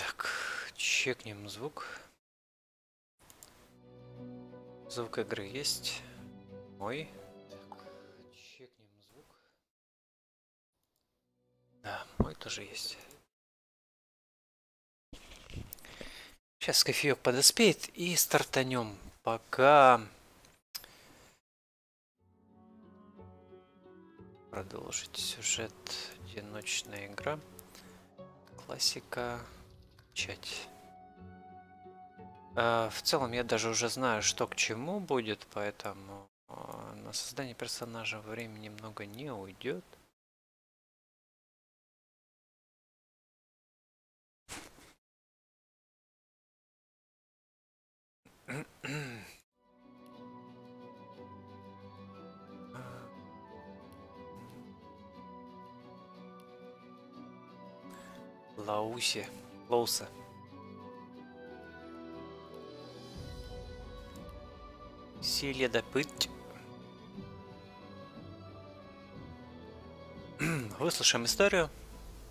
Так, чекнем звук. Звук игры есть. Мой. Так, чекнем звук. Да, мой тоже есть. Сейчас кофеек подоспеет и стартанем. Пока продолжить сюжет. Одиночная игра. Классика. Начать. В целом я даже уже знаю, что к чему будет, поэтому на создание персонажа времени много не уйдет. Лоуса. Следопыт. Выслушаем историю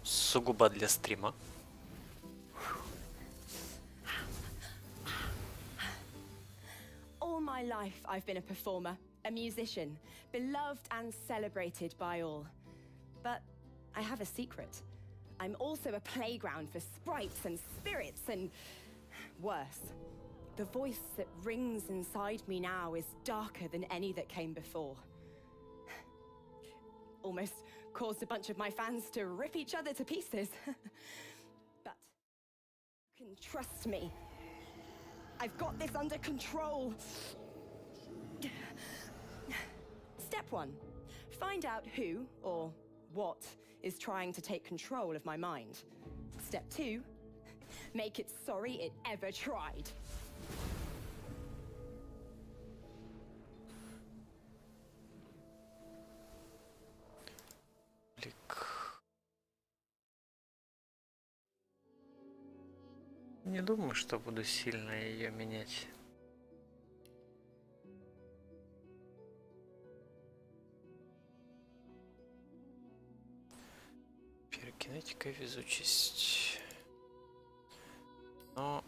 сугубо для стрима. All my life I've been a performer, a musician, beloved and celebrated by all. But I have a secret. I'm also a playground for sprites and spirits and worse. The voice that rings inside me now is darker than any that came before. Almost caused a bunch of my fans to rip each other to pieces. But you can trust me. I've got this under control. Step 1. Find out who or what is trying to take control of my mind. Step 2. Make it sorry it ever tried. Не думаю, что буду сильно ее менять. Пирокинетика, везучесть. Но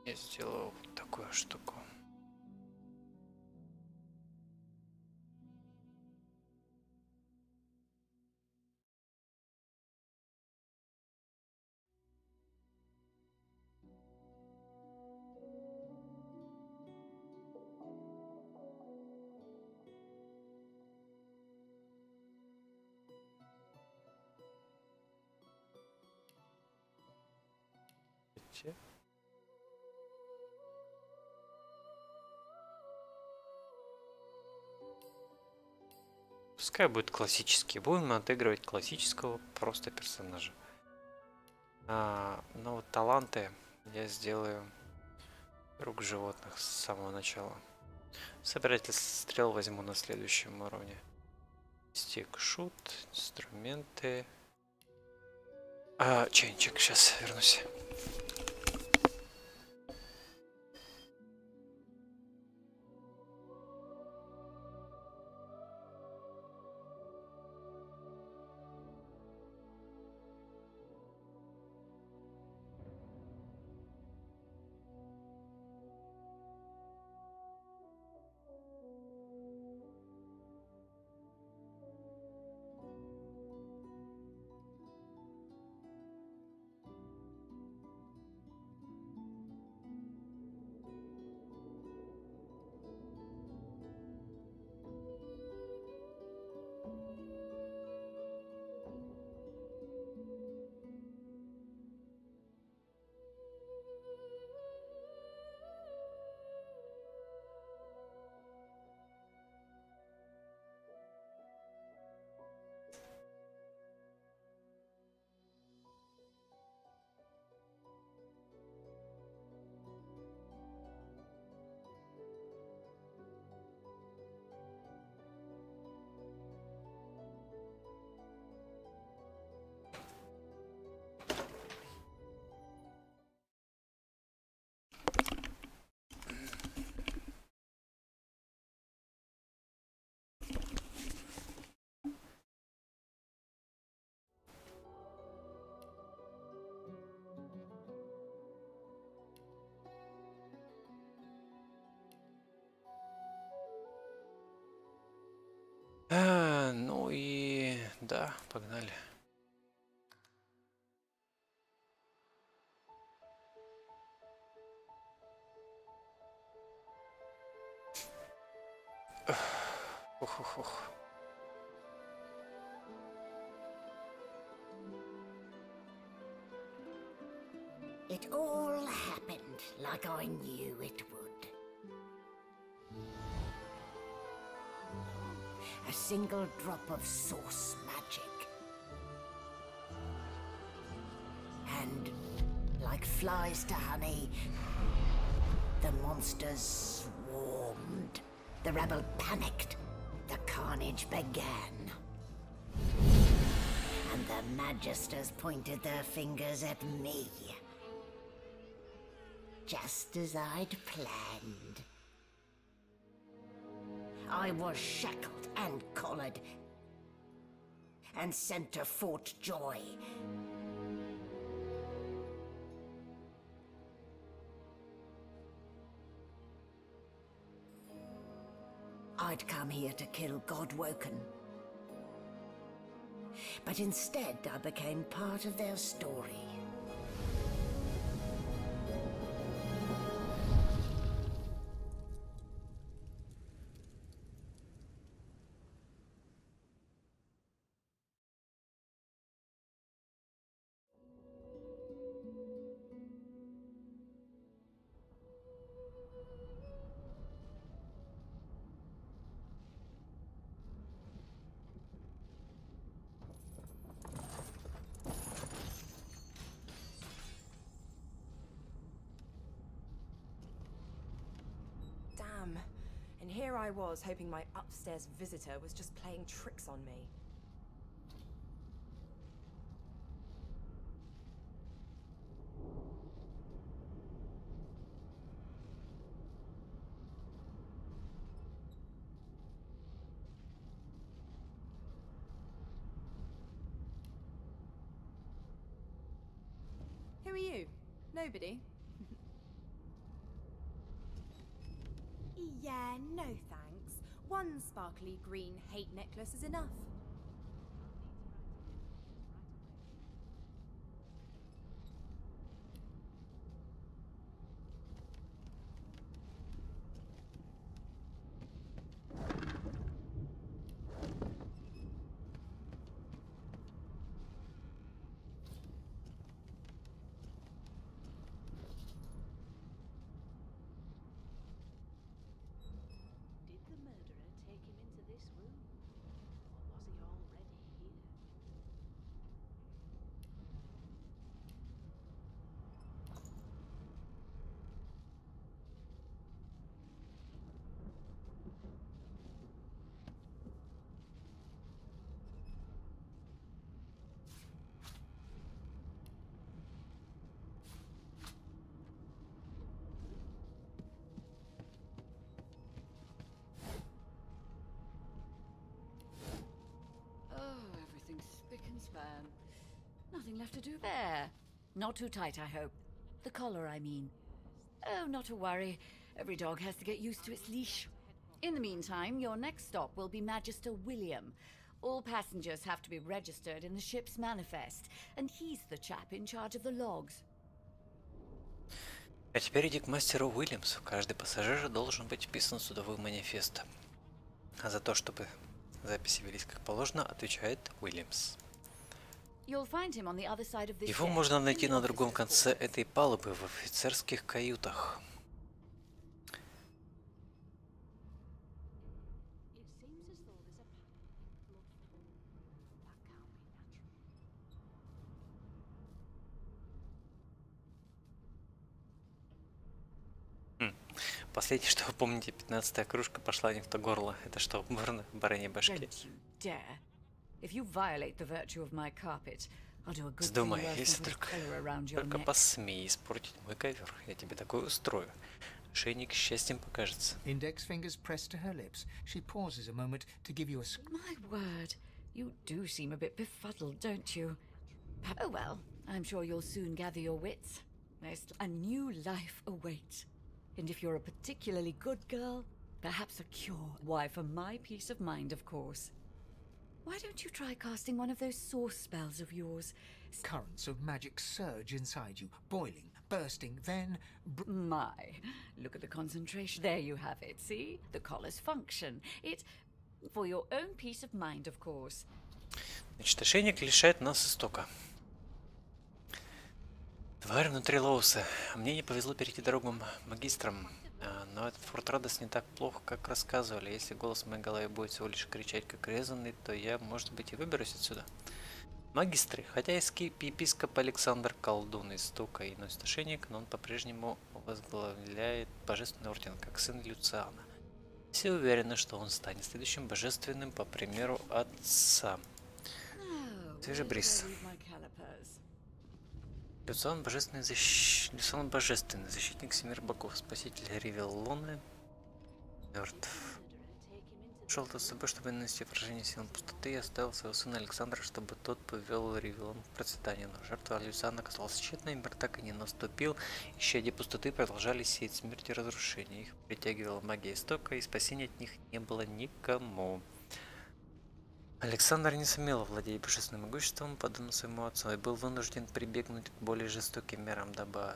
я сделал такую штуку. Пускай будет классический. Будем отыгрывать классического просто персонажа. Но вот таланты я сделаю рук животных с самого начала. Собиратель стрел возьму на следующем уровне. Стик, шут, инструменты. Чайничек, сейчас вернусь. Да, погнали. Ух. It all happened like I knew it would. A single drop of source magic. And, like flies to honey, the monsters swarmed. The rebel panicked. The carnage began. And the Magisters pointed their fingers at me. Just as I'd planned. I was shackled and collared and sent to Fort Joy. I'd come here to kill Godwoken. But instead I became part of their story. Damn. And here I was, hoping my upstairs visitor was just playing tricks on me. Who are you? Nobody? Yeah, no thanks. One sparkly green hate necklace is enough. Spick and span. Nothing left to do there. Not too tight, I hope. The collar, I mean. Oh, not to worry. Every dog has to get used to its leash. In the meantime, your next stop will be Magister William. All passengers have to be registered in the ship's manifest, and he's the chap in charge of the logs. А теперь иди к мастеру Уильямсу. Каждый пассажир должен быть вписан в судовой манифест. А за то, чтобы записи велись как положено, отвечает Уильямс. Его можно найти на другом конце этой палубы, в офицерских каютах. Последнее, что вы помните, 15-я кружка пошла не в то горло. Это что, бараньей башки? Вздумай, если только посмей испортить мой ковер, я тебе такое устрою. Шейник счастьем покажется. Index fingers pressed to her lips. She pauses a moment to give you a... My word, you do seem a bit befuddled, don't you? Oh well, I'm sure you'll soon gather your wits. A new life awaits. And if you're a particularly good girl, perhaps a cure. Why, for my peace of mind, of course. Why don't you try casting one of those source spells of yours? Currents of magic surge inside you, boiling, bursting, then... My, look at the concentration. There you have it, see? The collar's function. It's for your own peace of mind, of course. Значит, ошейник лишает нас истока. Тварь внутри Лоуса. Мне не повезло перейти дорогу магистрам. Но этот Форт Радость не так плохо, как рассказывали. Если голос в моей голове будет всего лишь кричать как резанный, то я, может быть, и выберусь отсюда. Магистры. Хотя епископ Александр колдун из Стока и носит ошейник, но он по-прежнему возглавляет Божественный Орден, как сын Люциана. Все уверены, что он станет следующим божественным по примеру отца. Свежий бриз. Люциан божественный, защитник семи рыбаков, спаситель Ривеллоны, мертв. Шел тот с собой, чтобы нанести поражение силам пустоты, и оставил своего сына Александра, чтобы тот повел Ривеллон в процветание. Но жертва Люциана оказалась тщетной, мир так и не наступил. Исчадия пустоты продолжали сеять смерть и разрушение. Их притягивала магия истока, и спасения от них не было никому. Александр не сумел овладеть божественным могуществом, подобно своему отцу, и был вынужден прибегнуть к более жестоким мерам, дабы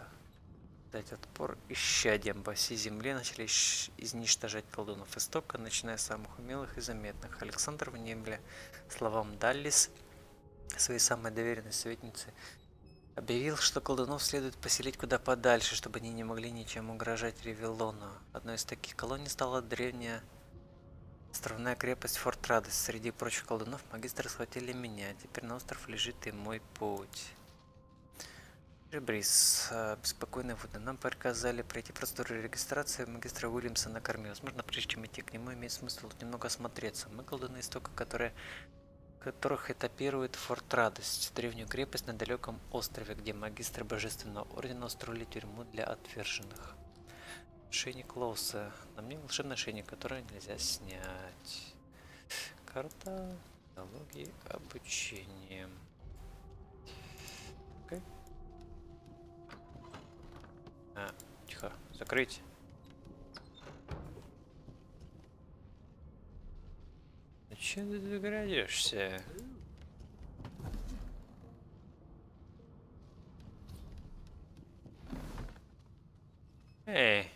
дать отпор исчадиям. По всей земле начали изничтожать колдунов истока, начиная с самых умелых и заметных. Александр, внемля словам Даллис, своей самой доверенной советницы, объявил, что колдунов следует поселить куда подальше, чтобы они не могли ничем угрожать Ривеллону. Одной из таких колоний стала древняя островная крепость Форт Радость. Среди прочих колдунов магистры схватили меня. Теперь на остров лежит и мой путь. Бриз. Беспокойные воды. Нам приказали пройти процедуру регистрации магистра Уильямса на корме. Возможно, прежде чем идти к нему, имеет смысл немного осмотреться. Мы колдуны истока, которых этапирует Форт Радость, древнюю крепость на далеком острове, где магистры Божественного Ордена устроили тюрьму для отверженных. Ошейник Лоуса. На мне волшебный ошейник, который нельзя снять. Карта технологии обучения. Okay. Тихо, закрыть. Зачем ты заградишься? Эй.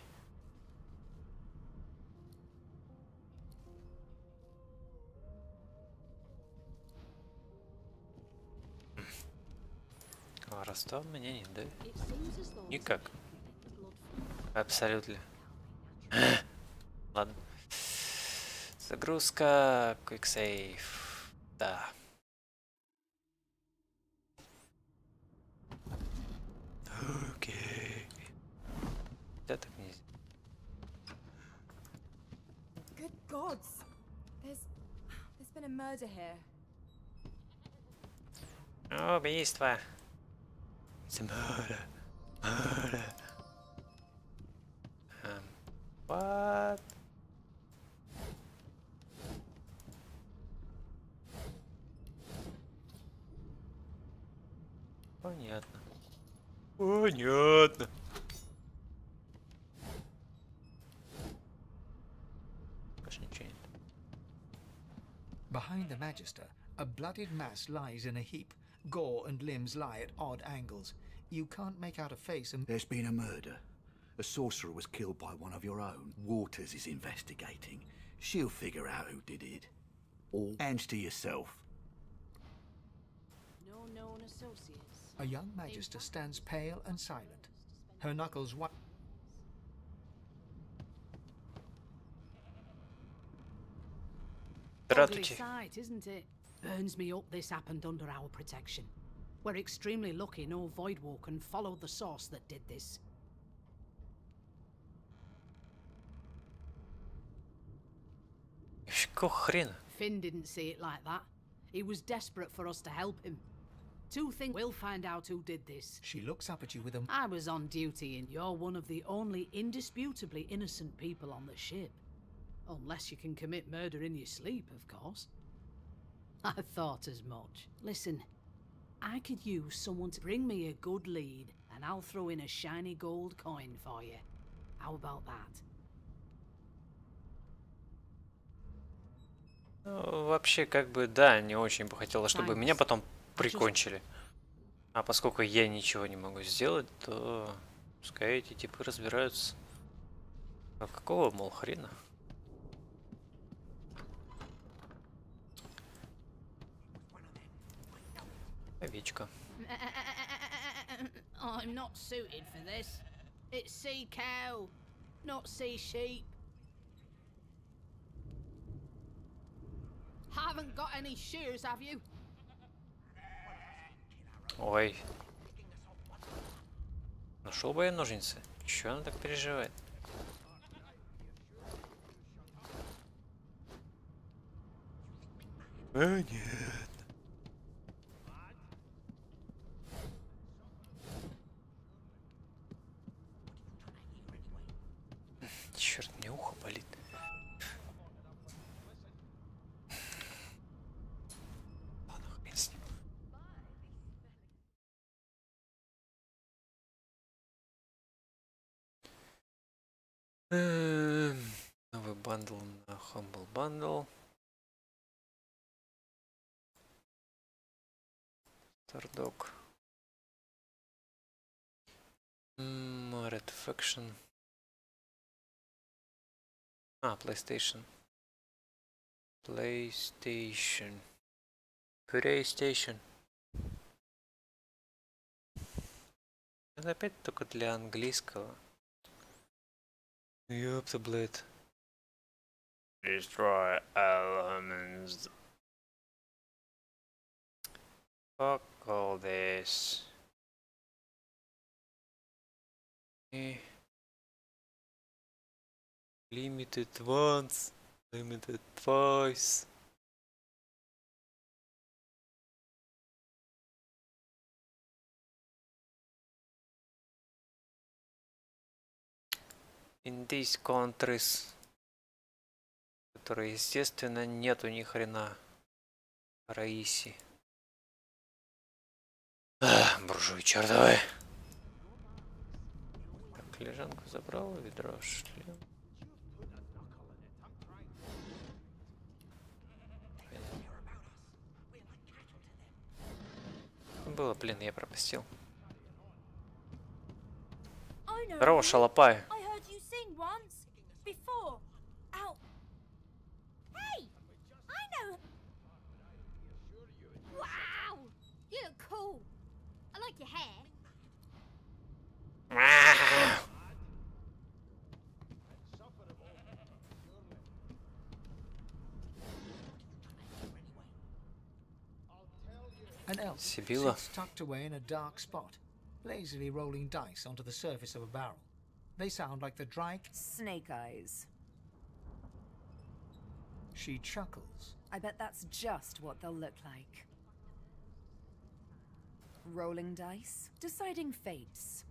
Ростов меня не дает. Никак. Абсолютно. Ладно. Загрузка. Quick save. Да. Окей. Да так нельзя. Good gods! There's been a murder here. Убийство. Murder. Murder. What? Понятно. Понятно. Больше ничего нет. Behind the Magister, a bloodied mass lies in a heap. Gore and limbs lie at odd angles. You can't make out a face and... There's been a murder. A sorcerer was killed by one of your own. Waters is investigating. She'll figure out who did it. All hands to yourself. No known associates. A young Magister stands pale and silent. Her knuckles white. Ugly sight, isn't it? Burns me up this happened under our protection. We're extremely lucky no Voidwalker followed the source that did this. Finn didn't see it like that. He was desperate for us to help him. Two things. We'll find out who did this. She looks up at you with a... I was on duty and you're one of the only indisputably innocent people on the ship. Unless you can commit murder in your sleep, of course. I thought as much. Listen, I could use someone to bring me a good lead, and I'll throw in a shiny gold coin for you. How about that? Ну, вообще, как бы, да, не очень бы хотелось, чтобы меня потом прикончили. А поскольку я ничего не могу сделать, то пускай эти типы разбираются. А какого, мол, хрена? Овечка. I'm not suited for this. It's sea cow, not sea sheep. Haven't got any shears, have you? Ой. Нашел бы я ножницы. Чё она так переживает? Нет. Черт, мне ухо болит. Ладно, хрен с ним. Новый бандл на Humble Bundle. Stardog. Red Faction. А, PlayStation. PlayStation. Это опять только для английского. Ёпта, блядь. Destroy elements. Fuck all this. Limited once, limited twice. In these countries, которые, естественно, нету ни хрена Раиси. Буржуи чертовы. Так, лежанку забрал, ведро, шлем. Было, блин, я пропустил. Здорово, шалопай. An elf Sibilla. sits tucked away in a dark spot, lazily rolling dice onto the surface of a barrel. They sound like the dry... Snake eyes. She chuckles. I bet that's just what they'll look like. Rolling dice, deciding fates.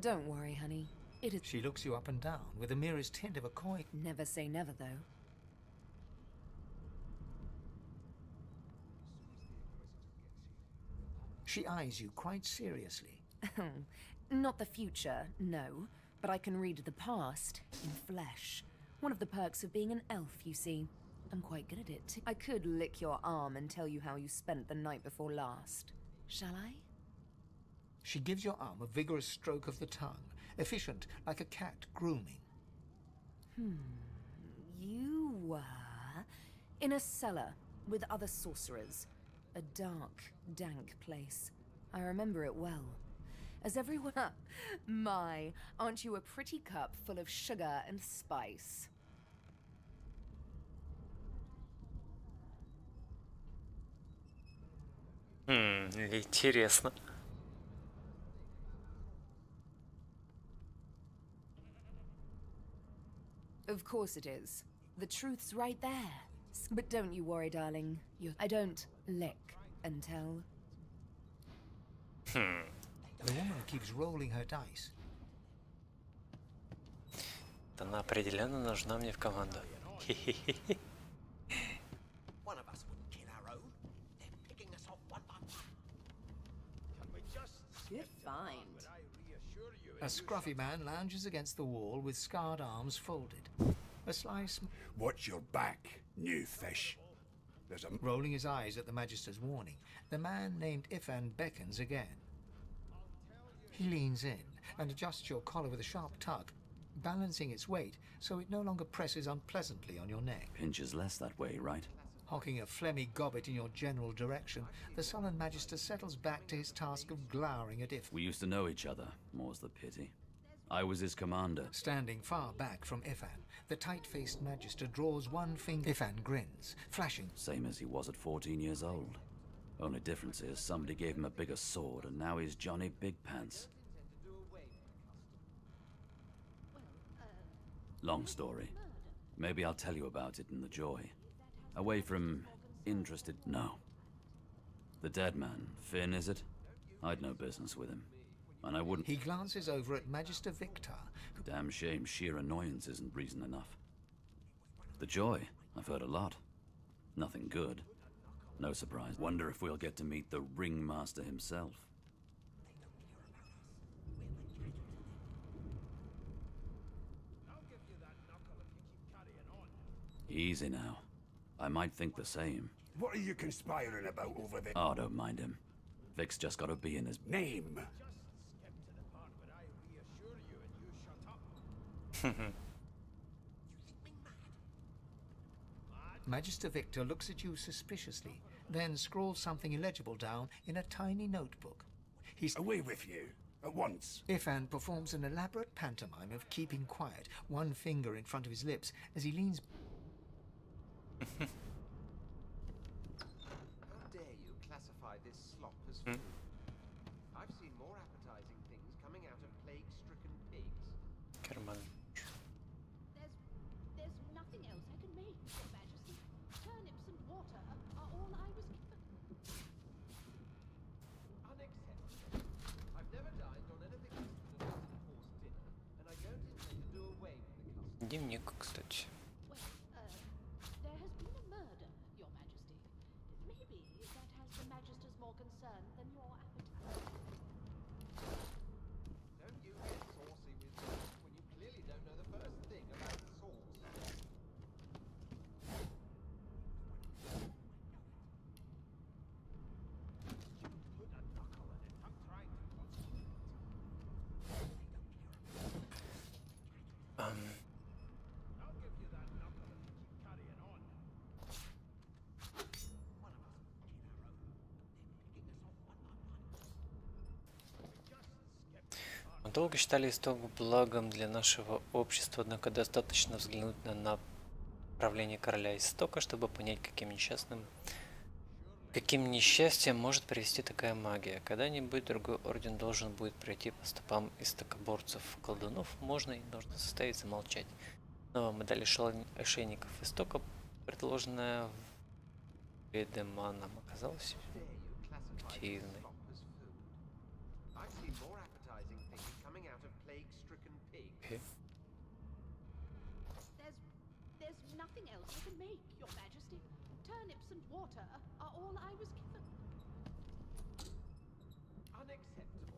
Don't worry, honey. It is... She looks you up and down with the merest hint of a coin. Never say never, though. She eyes you quite seriously. Not the future, no. But I can read the past in flesh. One of the perks of being an elf, you see. I'm quite good at it, too. I could lick your arm and tell you how you spent the night before last. Shall I? She gives your arm a vigorous stroke of the tongue, efficient like a cat grooming. You were in a cellar with other sorcerers. A dark, dank place. I remember it well. As everyone... My, aren't you a pretty cup full of sugar and spice? Интересно. Of course it is. The truth's right there. But don't you worry, darling. I don't lick and tell. The woman keeps rolling her dice. Она определенно нужна мне в команду. Good find. A scruffy man lounges against the wall with scarred arms folded. A sly Watch your back, new fish. There's a... Rolling his eyes at the Magister's warning, the man named Ifan beckons again. He leans in and adjusts your collar with a sharp tug, balancing its weight so it no longer presses unpleasantly on your neck. Pinches less that way, right? Hocking a phlegmy gobbet in your general direction, the sullen Magister settles back to his task of glowering at If. We used to know each other, more's the pity. I was his commander. Standing far back from Ifan, the tight-faced Magister draws one finger. Ifan grins, flashing. Same as he was at 14 years old. Only difference is somebody gave him a bigger sword and now he's Johnny Big Pants. Long story. Maybe I'll tell you about it in the Joy. Away from interested... No. The dead man, Finn, is it? I'd no business with him. And I wouldn't... He glances over at Magister Victor. Damn shame sheer annoyance isn't reason enough. The Joy, I've heard a lot. Nothing good. No surprise. Wonder if we'll get to meet the Ringmaster himself. Easy now. I might think the same. What are you conspiring about over there? Oh, don't mind him. Vic's just gotta be in his... Name. Magister Victor looks at you suspiciously, then scrawls something illegible down in a tiny notebook. He's away with you, at once. Ifan performs an elaborate pantomime of keeping quiet, one finger in front of his lips, as he leans... How dare you classify this slop as food? I've seen more appetizing things coming out of plague-stricken pigs. Карман. There's nothing else I can make, Your Majesty. Turnips and water are all I was given. Unacceptable. I've never dined on anything less than a dozen-course dinner, and I don't intend to do away with the custom. Дневник, кстати. There has been a murder, Your Majesty. Maybe that has the Magister's more concern than your appetite. Don't you get saucy with me when you clearly don't know the first thing about sauce. Put a knuckle in it. I'm trying to. I'll give you that knuckle if you keep carrying on. Мы долго считали исток благом для нашего общества, однако достаточно взглянуть на направление короля Истока, чтобы понять, каким несчастьем может привести такая магия. Когда-нибудь другой орден должен будет пройти по стопам истокоборцев. Колдунов можно и нужно заставить замолчать. Новая модель ошейников Истока, предложенная Ведеманом, оказалась активной. Okay. There's nothing else I can make, Your Majesty. Turnips and water are all I was given. Unacceptable.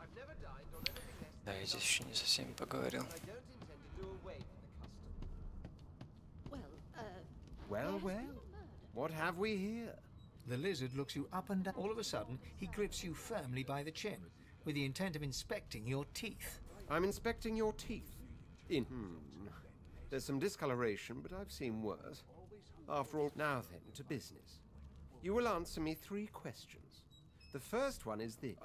I've never dined on anything less than Да, я здесь еще не со всеми поговорил. I don't intend to do away with the custom. Well, what have we here? The lizard looks you up and down. All of a sudden, he grips you firmly by the chin, with the intent of inspecting your teeth. I'm inspecting your teeth. There's some discoloration, but I've seen worse. After all, now then, to business. You will answer me 3 questions. The first one is this.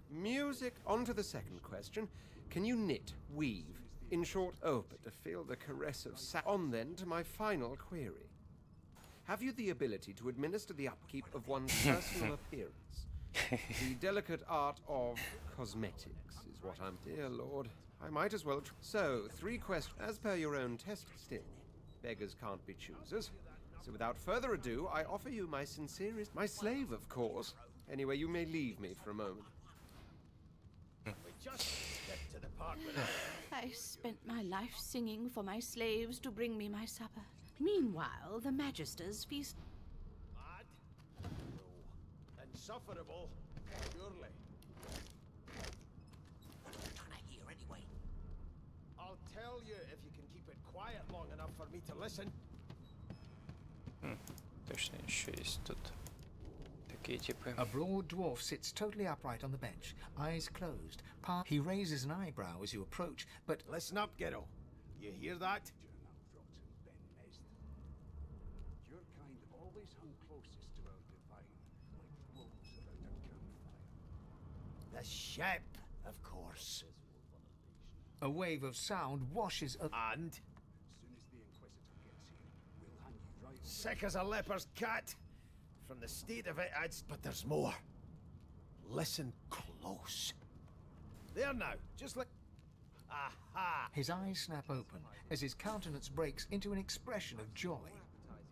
Music. On to the second question. Can you knit, weave? In short, but to feel the caress of on then to my final query. Have you the ability to administer the upkeep of one's personal appearance? The delicate art of cosmetics is what I'm... Dear Lord, I might as well... So, 3 questions. As per your own test, still, beggars can't be choosers. So without further ado, I offer you my sincerest... My slave, of course. Anyway, you may leave me for a moment. I spent my life singing for my slaves to bring me my supper. Meanwhile, the Magisters feast... Mad? No. Insufferable, surely. I'll tell you if you can keep it quiet long enough for me to listen. Точно, еще есть тут такие типы. A broad dwarf sits totally upright on the bench, eyes closed. He raises an eyebrow as you approach, but... Listen up, Gero. You hear that? Your kind always hung closest to our divine, like wolves around a campfire. The ship, of course. A wave of sound washes up. And? As soon as the Inquisitor gets here, we'll hang you right... Sick as a leper's cat. From the state of it, But there's more. Listen close. There now, just like... Aha! His eyes snap open as his countenance breaks into an expression of joy.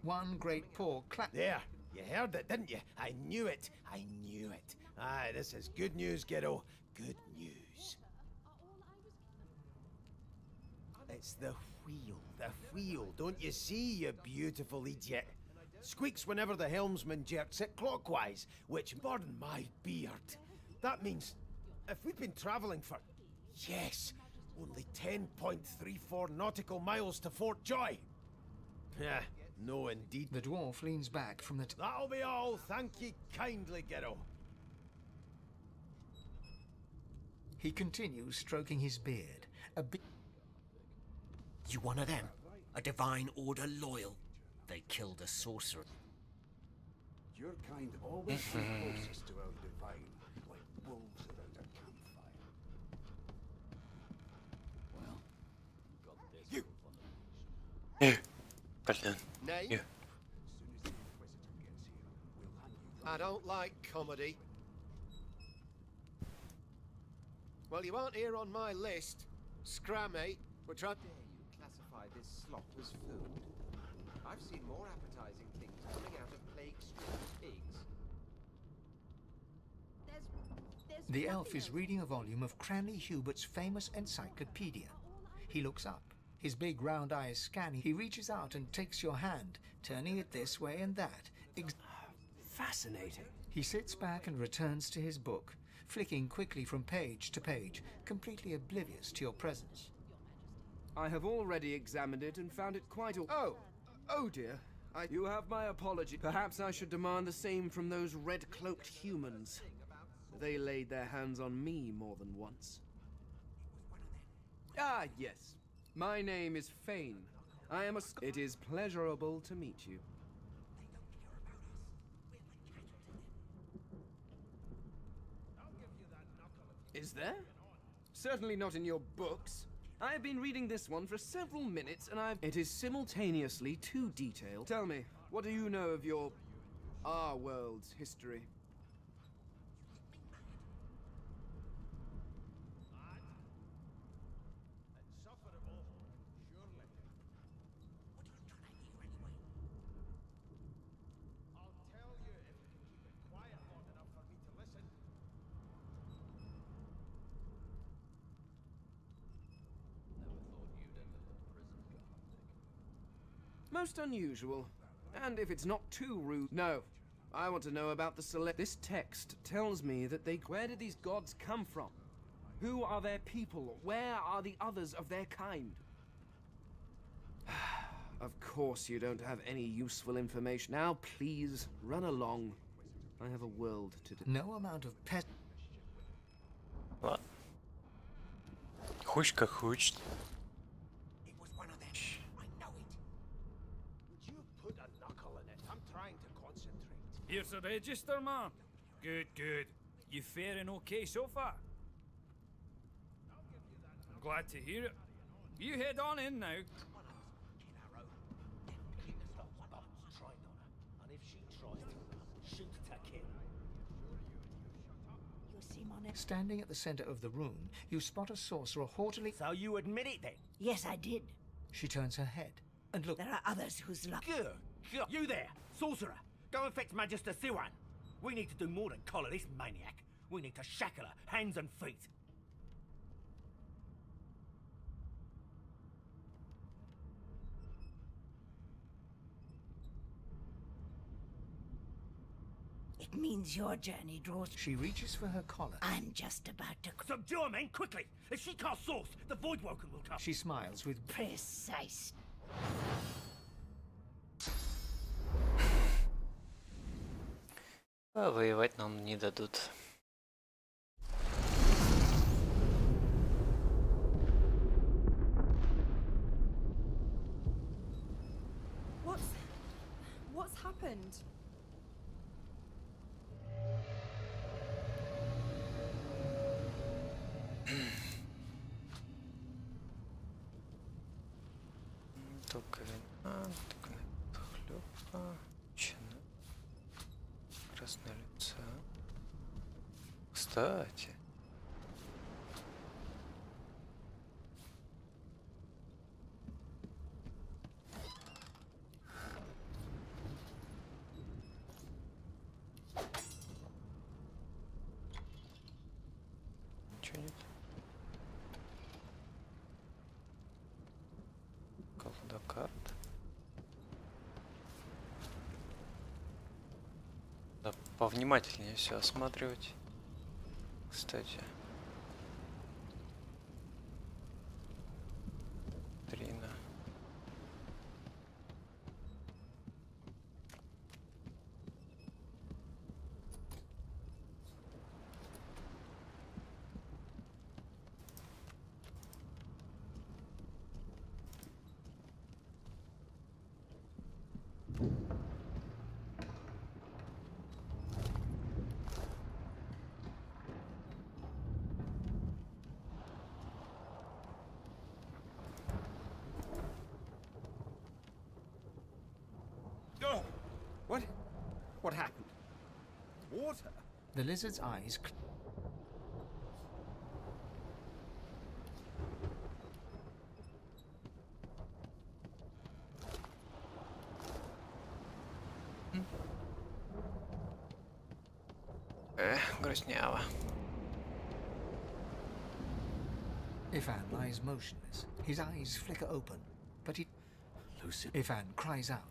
One great paw clap. There, you heard it, didn't you? I knew it. I knew it. Aye, this is good news, kiddo. Good news. It's the wheel. The wheel. Don't you see, you beautiful idiot? Squeaks whenever the helmsman jerks it clockwise, which, pardon my beard, that means if we've been travelling for, yes, only 10.34 nautical miles to Fort Joy. Yeah, no indeed. The dwarf leans back from the... That'll be all. Thank ye kindly, Gero. He continues stroking his beard. A bit... You one of them? A Divine Order loyal? They killed a sorcerer. Your kind always hung closest to our divine, like wolves around a campfire. Well, got this. You! Pardon. Nay? You. As soon as the Inquisitor gets here, we'll hang you right... I don't like comedy. Well, you aren't here on my list. Scrammy, we're trying... Dare you classify this slop as food? I've seen more appetizing things coming out of plague-stricken pigs. The elf is reading a volume of Cranley Hubert's famous encyclopedia. He looks up. His big round eyes scanning. He reaches out and takes your hand, turning it this way and that. Fascinating. He sits back and returns to his book, flicking quickly from page to page, completely oblivious to your presence. I have already examined it and found it quite... Oh dear. You have my apology. Perhaps I should demand the same from those red-cloaked humans. They laid their hands on me more than once. Ah, yes. My name is Fane. I am a... It is pleasurable to meet you. Is there? Certainly not in your books. I have been reading this one for several minutes, and It is simultaneously too detailed. Tell me, what do you know of our world's history? Most unusual. And if it's not too rude... No. I want to know about the select... This text tells me that they... Where did these gods come from? Who are their people? Where are the others of their kind? Of course you don't have any useful information. Now, please, run along. I have a world to do. No amount of pet... Ладно. Хочешь как хочешь. Here's the register, man. Good, good. You faring okay so far? I'm glad to hear it. You head on in now. Standing at the center of the room, you spot a sorcerer haughtily... So you admit it then? Yes, I did. She turns her head and look... There are others whose luck... Good. You there, sorcerer. Go and fetch Magister Siwan. We need to do more than collar this maniac. We need to shackle her, hands and feet. It means your journey draws. She reaches for her collar. I'm just about to. Subdue her, men, quickly! If she casts Source, the Voidwoken will come. She smiles with Precise. А воевать нам не дадут. What's happened? Только вина, только хлеба, чина, красное лицо. Кстати. Ничего нет. Колода карт. Да, повнимательнее все осматривать. Кстати. Трина. What happened? Water? the lizard's eyes. Грустняво. Ifan lies motionless. His eyes flicker open, but he... Lucy. Ifan cries out.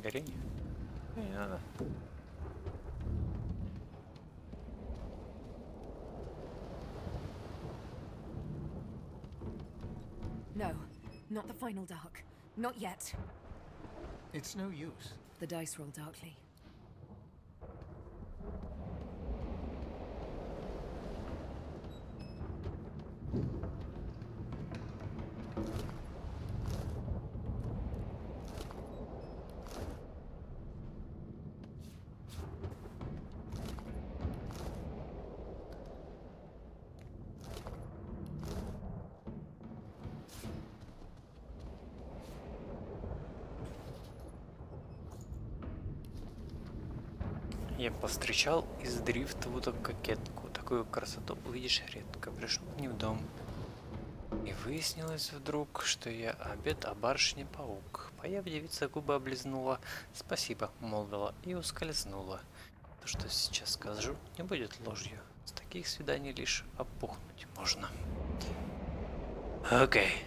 Бери. Не надо. No, not the final dark. Not yet. It's no use. The dice roll darkly. Я повстречал из Дрифтвуда кокетку. Такую красоту увидишь редко. Пришел к ним в дом. И выяснилось вдруг, что я обед о барышне-паук. Появ, девица губы облизнула. «Спасибо», молвила и ускользнула. То, что сейчас скажу, не будет ложью. С таких свиданий лишь опухнуть можно. Окей.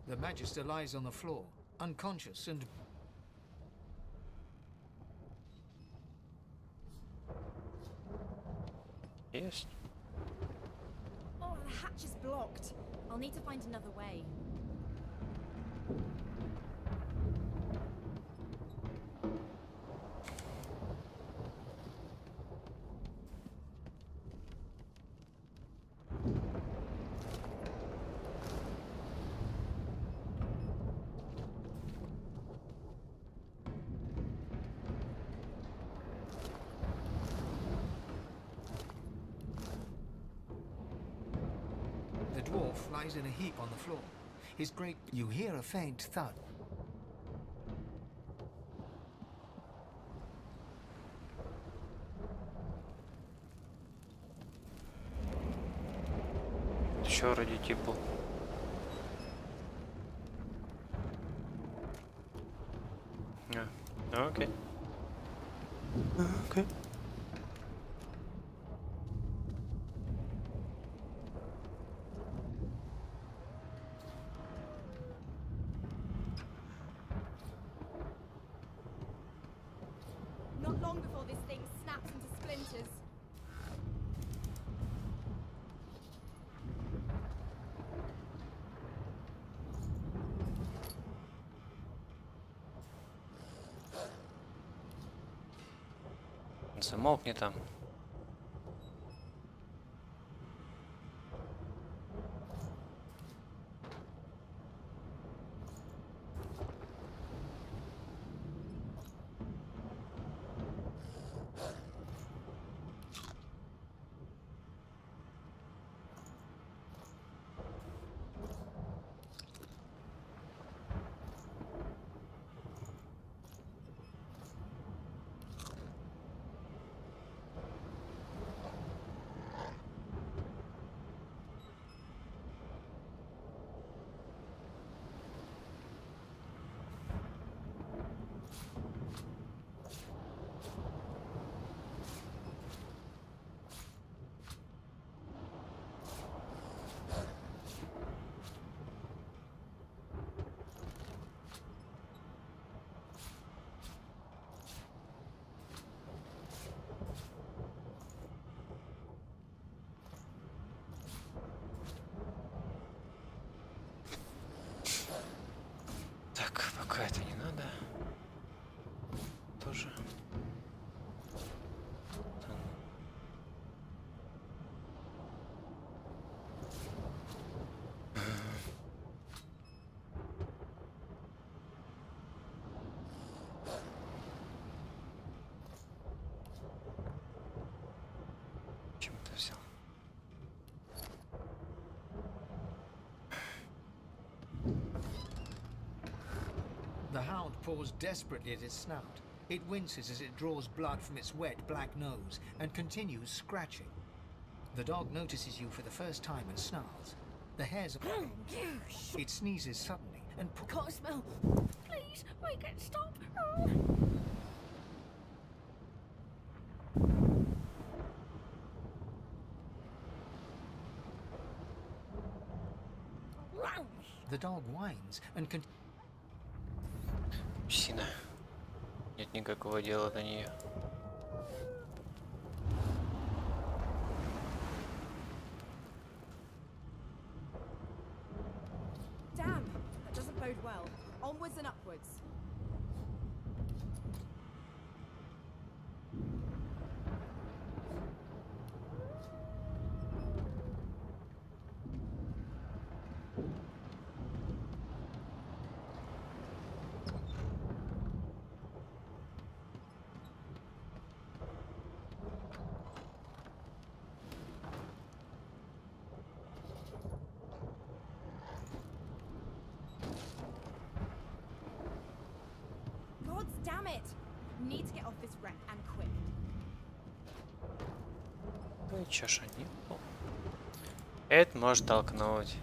The Magister lies on the floor, unconscious and... Есть. Oh, the hatch is blocked. I'll need to find another way. The dwarf lies in a heap on the floor. His great... You hear a faint thud. еще вроде тип был. Окей. Окей. Not long before this thing snaps into splinters. Замолкни там. Так, пока это не надо. Тоже. Чем ты взял? The hound paws desperately at its snout. It winces as it draws blood from its wet black nose and continues scratching. The dog notices you for the first time and snarls. The hairs are... It sneezes suddenly and... Can't smell. Please, make it stop. The dog whines and Псина. Нет никакого дела до нее. Damn, that doesn't bode well. Onwards and upwards. God damn it! Need to get off this wreck and quick. Ну и чё ж они? Это может толкнуть.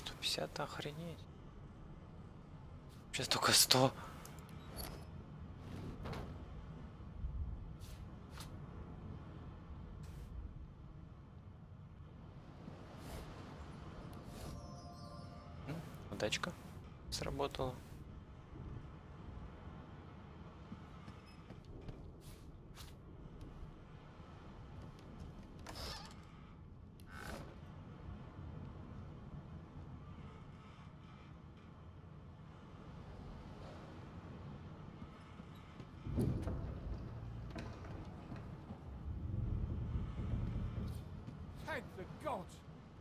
150, охренеть. Сейчас только 100. Удачка сработала. Thank the gods!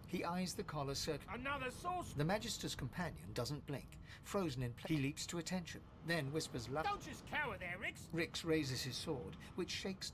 He eyes the collar circle. Another source! The Magister's companion doesn't blink. Frozen in place, he leaps to attention, then whispers loudly. Don't just cower there, Rix! Rix raises his sword, which shakes.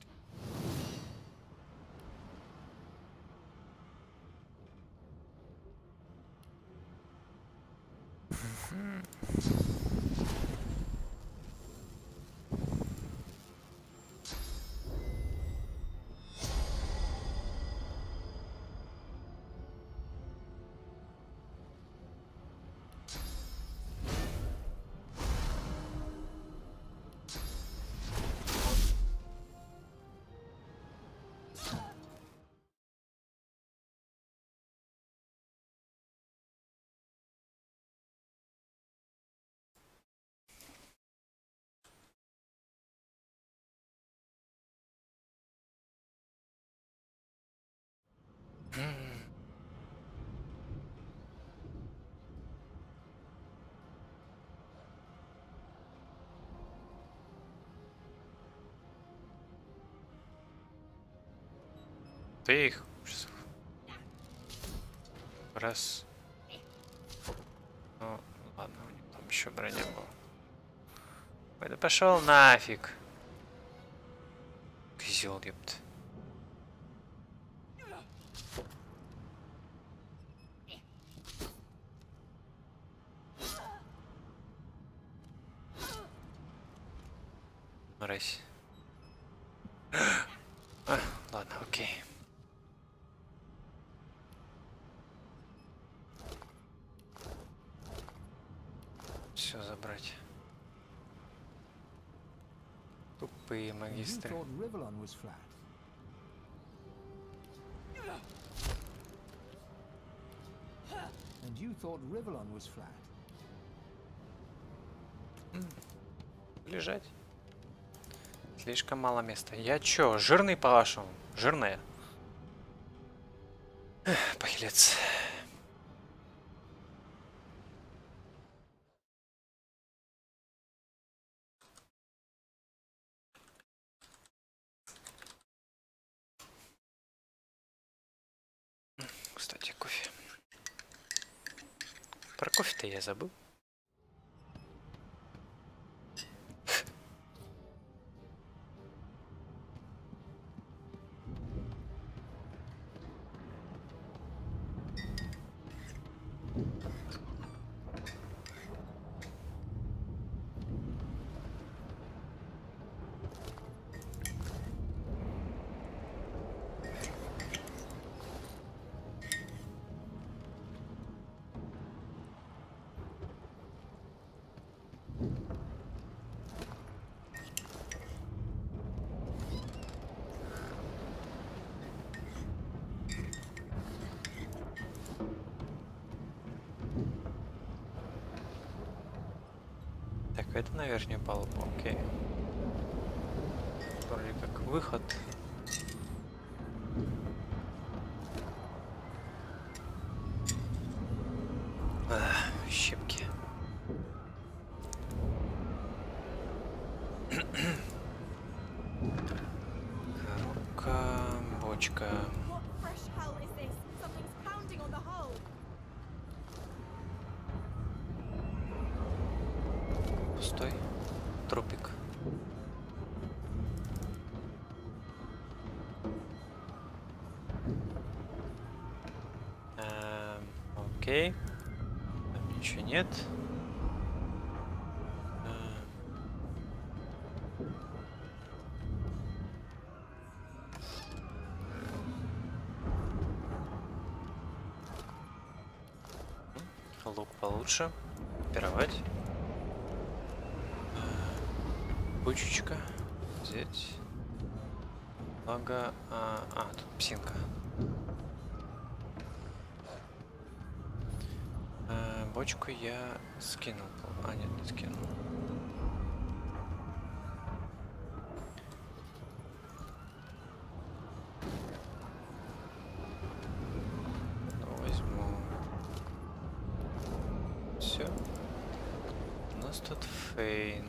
Ты их раз. Ну, ладно, у них там еще броня была. Ой, да пошел нафиг. Козел, ёпт. Мразь. Ладно, окей. Все забрать. Тупые магистры. And you thought Rivellon was flat. Лежать. Слишком мало места. Я чё, жирный по-вашему? Жирная? Похилец. Кстати, кофе. Про кофе-то я забыл. Так, это на верхнюю палубу, окей. Вроде как выход. Щепки. Коробка, бочка. Пустой трупик. Окей. Там ничего нет. лук получше. Пировать. Бучечка. Взять. Благо... тут псинка. Бочку я скинул. Нет, не скинул. Возьму. Все. У нас тут Фейн.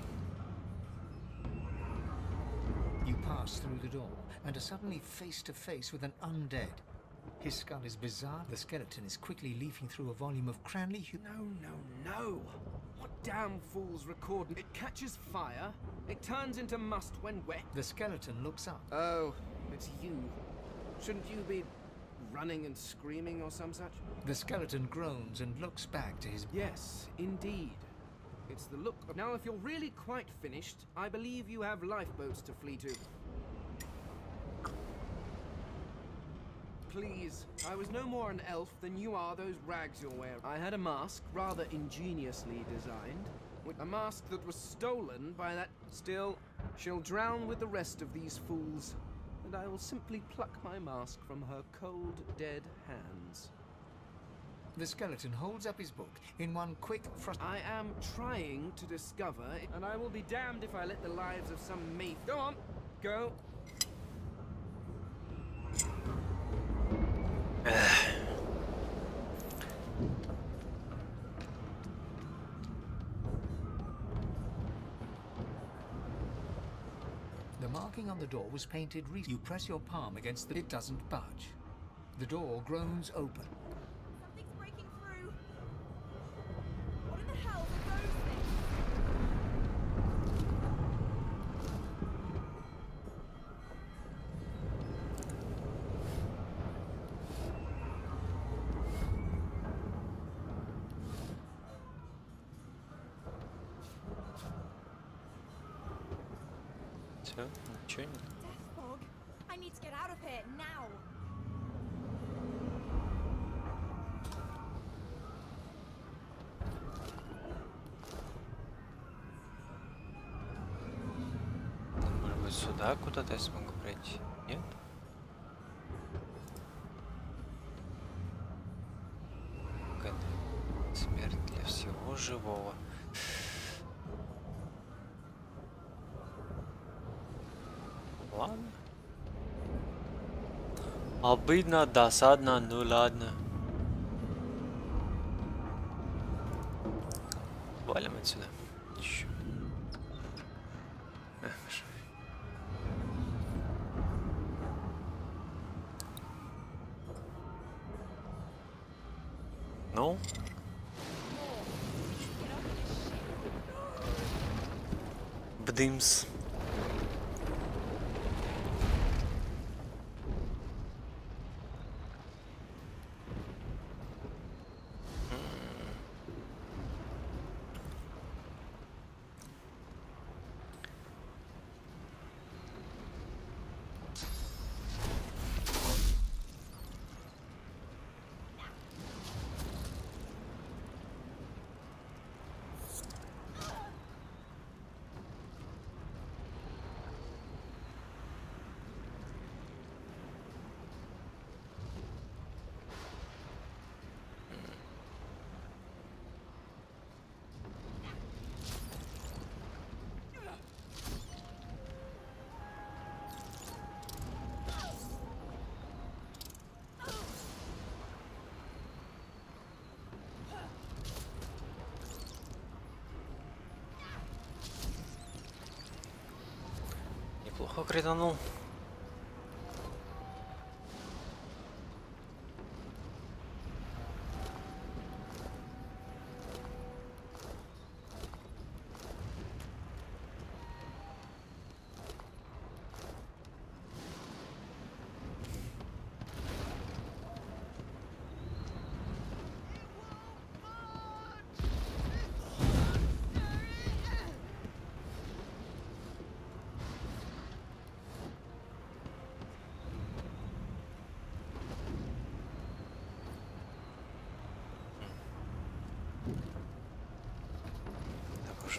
You pass through the door and are suddenly face to face with an undead. His skull is bizarre. The skeleton is quickly leafing through a volume of Cranley. No. What damn fools record? It catches fire. It turns into must when wet. The skeleton looks up. Oh, it's you. Shouldn't you be running and screaming or some such? The skeleton groans and looks back to his... Yes, indeed. It's the look of... Now, if you're really quite finished, I believe you have lifeboats to flee to. Please, I was no more an elf than you are those rags you're wearing. I had a mask, rather ingeniously designed. A mask that was stolen by that... Still, she'll drown with the rest of these fools. And I will simply pluck my mask from her cold, dead hands. The skeleton holds up his book in one quick I am trying to discover, and I will be damned if I let the lives of some mate... Go on, go. The marking on the door was painted recently. You press your palm against the... It doesn't budge. The door groans open. Something's breaking through. What in the hell are those things? Все, ничего нет. Death fog. I need to get out of here now. Может быть, сюда куда-то я смогу пройти? Нет? Смерть для всего живого. Ладно. Обидно, досадно, ну ладно. Валим отсюда. Еще. Хорошо. Ну? Бдымс. Неплохо кританул.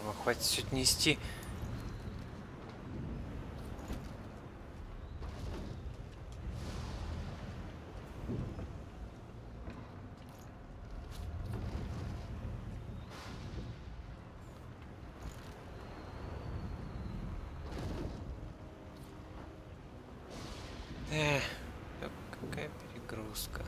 Боже мой, хватит все нести. Какая перегрузка.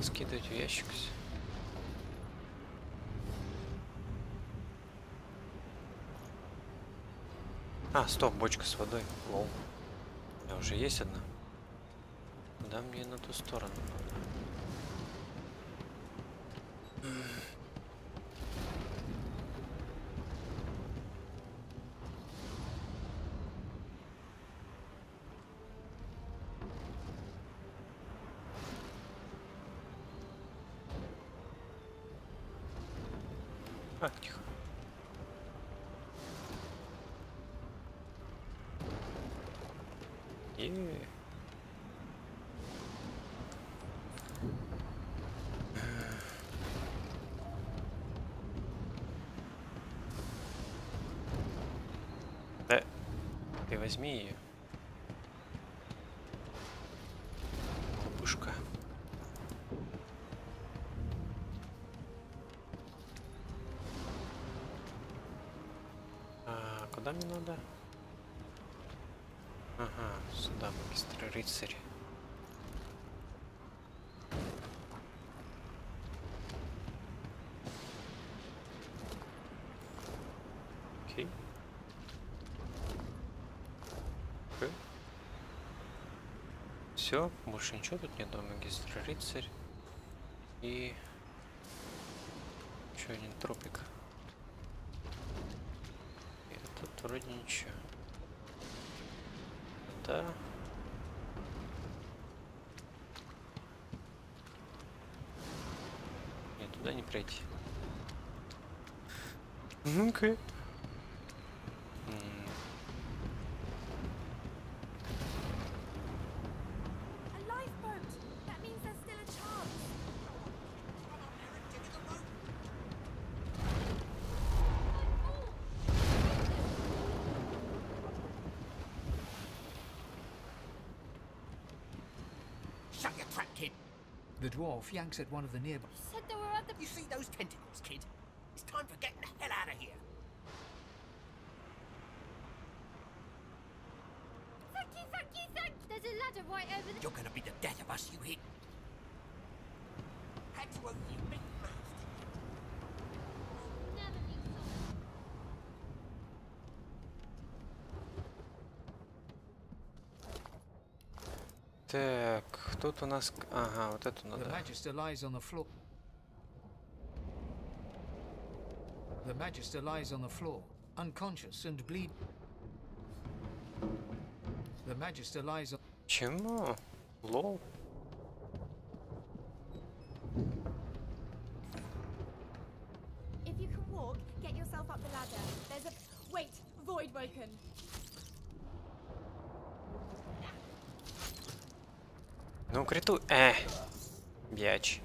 Скидывать в ящик. А, стоп, бочка с водой. Лол. У меня уже есть одна. Куда мне на ту сторону надо? А, тихо. Да, ты возьми ее. Пушка. А куда мне надо? Ага, сюда, магистр рыцарь. Окей. Все, больше ничего тут нет, магистр рыцарь. И еще один тропик. И тут вроде ничего. Да. Нет, туда не пройти. Окей. Shut your trap, kid. The dwarf yanks at one of the nearby. Said there were other. You see those tentacles, kid? It's time for getting the hell out of here. Thank you, thank you, thank you. There's a ladder right over there. You're gonna be the death of us, you hit. Had to open your big mouth. Never be sorry. Так, тут у нас... Ага, вот эту надо. The Magister lies on the floor. The Magister lies on the floor, unconscious and bleed. The Magister lies on... Чему? Лол. If you can walk, get yourself up the ladder. There's a... Wait, void woken. Ну, криту... Бяч.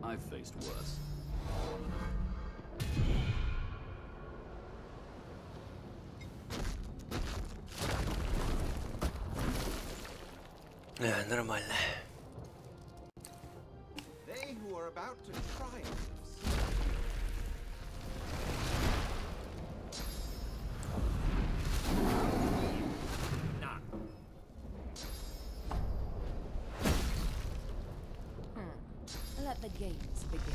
I've faced worse. Нормально. They who are about to triumph. Let the games begin.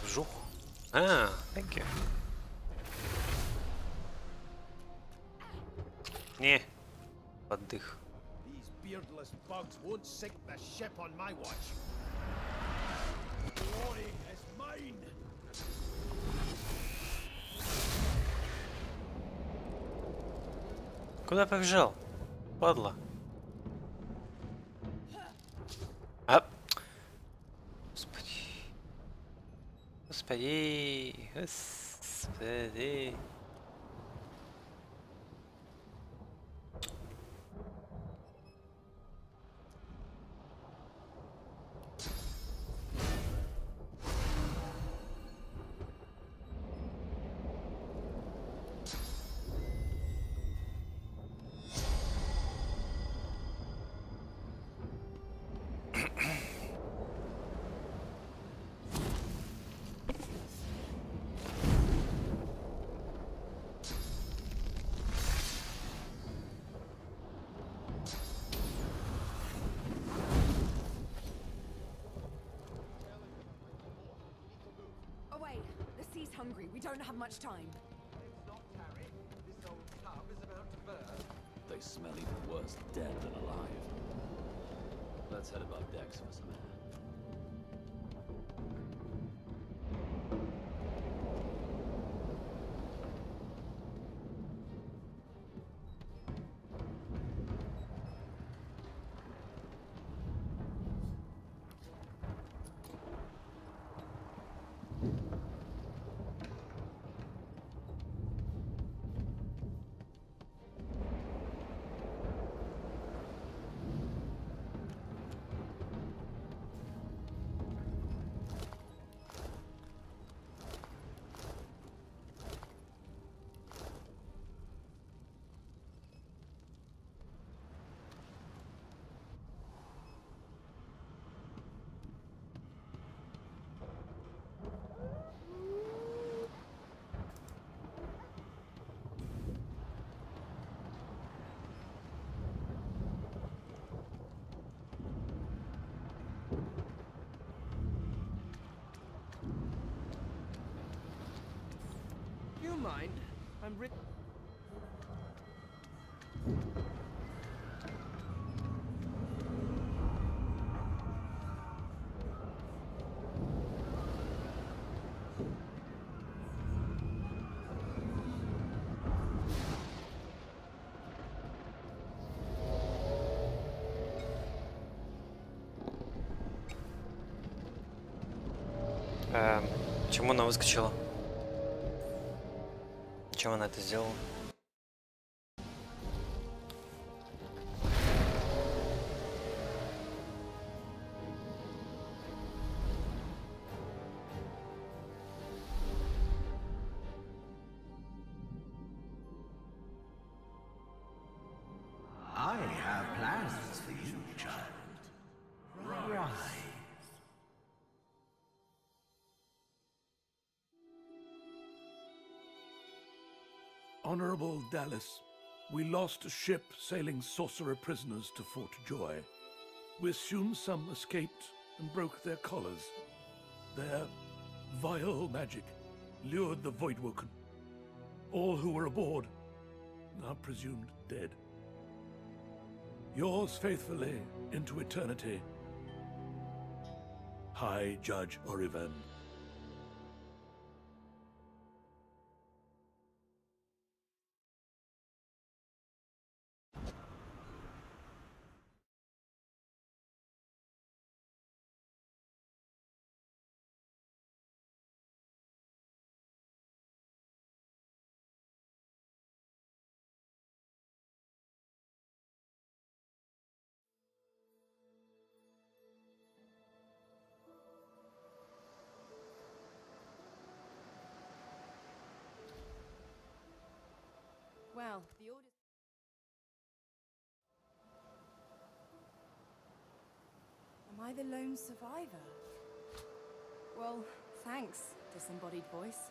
Жух. Thank you. Не. Отдых. These beardless bugs won't sink the ship on my watch. Glory is mine. Куда побежал? Падла. А. Господи. Господи. Господи. Away! The sea's hungry. We don't have much time. It's not Tarek. This old tub is about to burst. They smell even worse dead than alive. Let's head above decks for some air. You mind? I'm rich. Почему она выскочила? Зачем она это сделала? I have plans for you, child. Rise. Honorable Dallas, we lost a ship sailing sorcerer prisoners to Fort Joy. We assume some escaped and broke their collars. Their vile magic lured the Voidwoken. All who were aboard are presumed dead. Yours faithfully into eternity, High Judge Oriven. Well, the orders... Am I the lone survivor? Well, thanks, disembodied voice.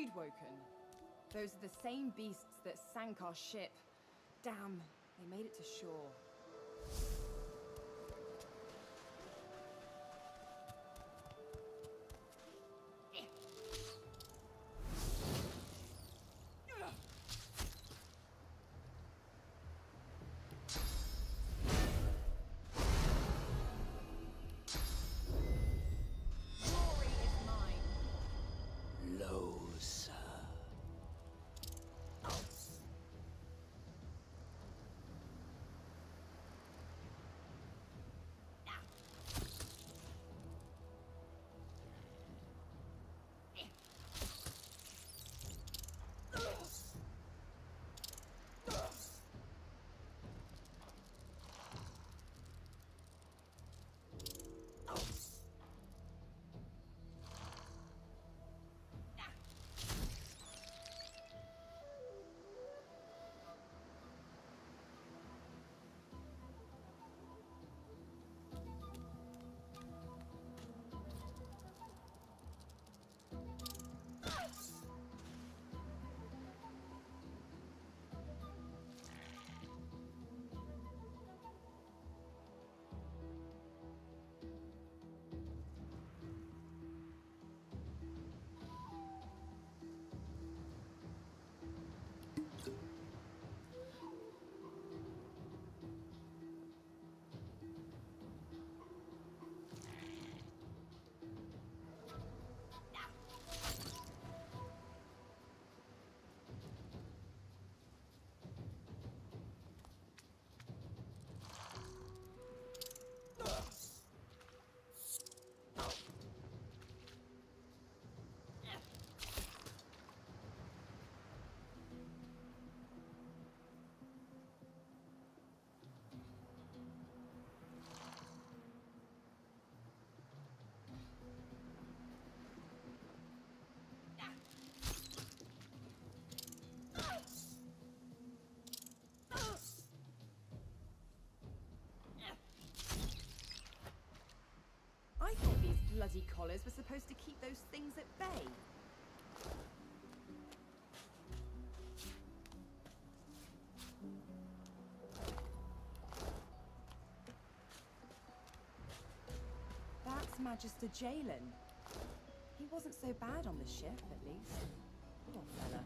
Voidwoken. Those are the same beasts that sank our ship. Damn, they made it to shore. I thought these bloody collars were supposed to keep those things at bay. That's Magister Jalen. He wasn't so bad on the ship, at least. Poor fella.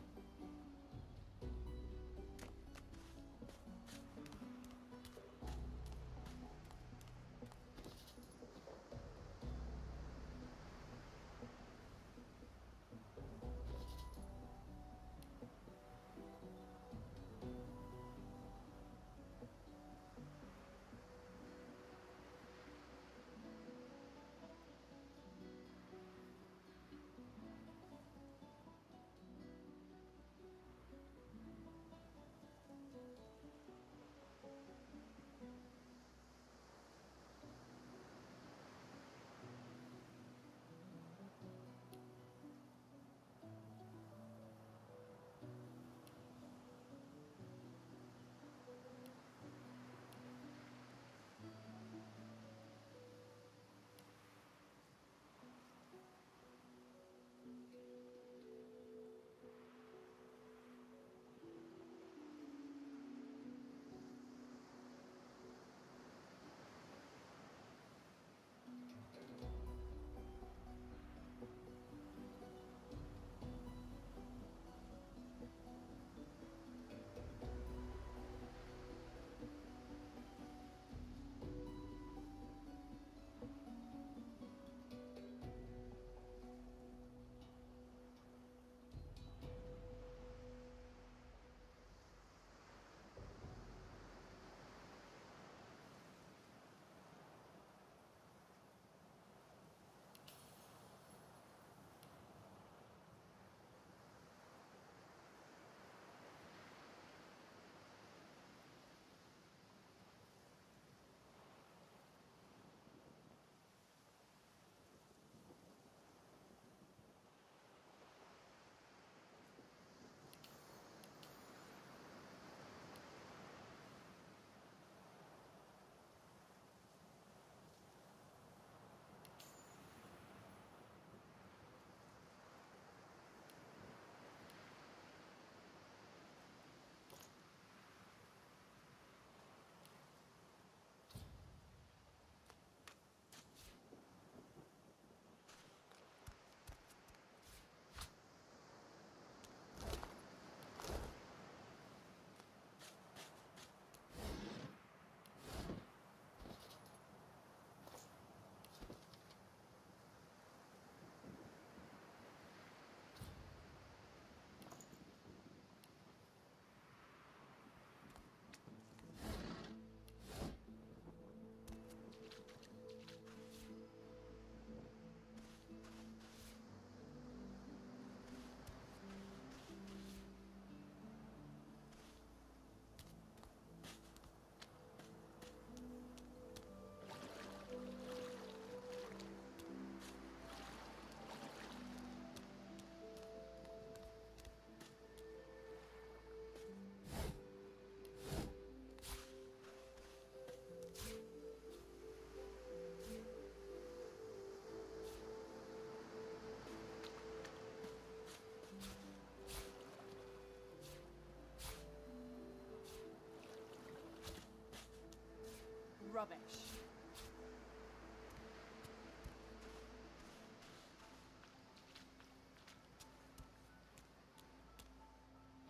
rubbish.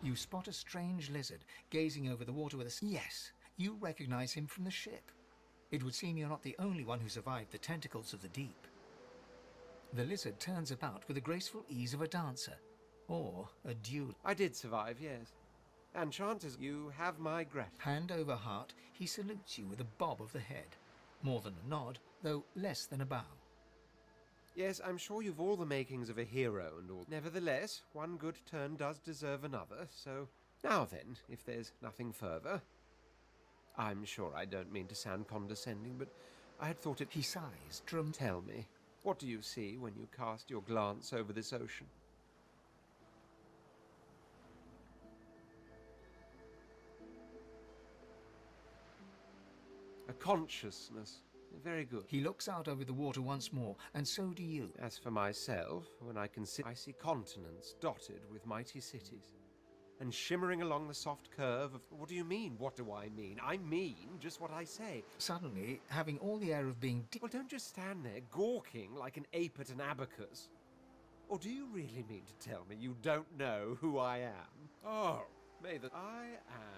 You spot a strange lizard gazing over the water with a... Yes, you recognize him from the ship. It would seem you're not the only one who survived the tentacles of the deep. The lizard turns about with the graceful ease of a dancer, or a duel. I did survive, yes. And chances you have my gratitude. Hand over heart, he salutes you with a bob of the head. More than a nod, though less than a bow. Yes, I'm sure you've all the makings of a hero and all. Nevertheless, one good turn does deserve another, so... Now then, if there's nothing further... I'm sure I don't mean to sound condescending, but I had thought it... He sighs, Tell me, what do you see when you cast your glance over this ocean? A consciousness. Very good. He looks out over the water once more, and so do you. As for myself, when I consider, I see continents dotted with mighty cities, and shimmering along the soft curve of... What do you mean? What do I mean? I mean just what I say. Suddenly, having all the air of being... Well, don't just stand there gawking like an ape at an abacus. Or do you really mean to tell me you don't know who I am? Oh, may the... I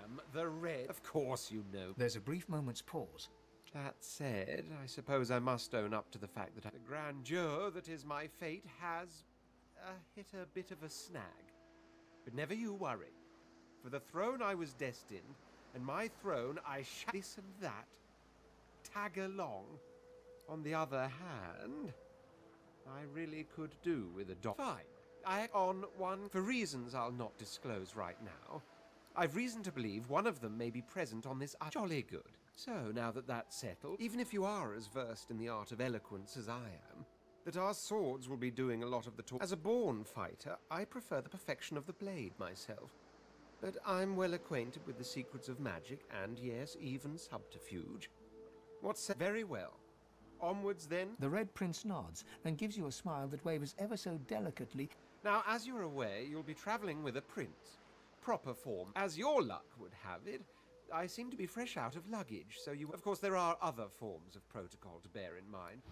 am the Red... Of course you know. There's a brief moment's pause. That said, I suppose I must own up to the fact that the grandeur that is my fate has hit a bit of a snag. But never you worry. For the throne I was destined, and my throne I shall this and that. Tag along. On the other hand, I really could do with a dog. Fine. On one, for reasons I'll not disclose right now, I've reason to believe one of them may be present on this jolly good. So, now that that's settled, even if you are as versed in the art of eloquence as I am, that our swords will be doing a lot of the talk. As a born fighter, I prefer the perfection of the blade myself. But I'm well acquainted with the secrets of magic and, yes, even subterfuge. What's said? Very well. Onwards, then. The Red Prince nods and gives you a smile that wavers ever so delicately. Now, as you're aware, you'll be travelling with a prince. Proper form. As your luck would have it, I seem to be fresh out of luggage, so you... Of course, there are other forms of protocol to bear in mind.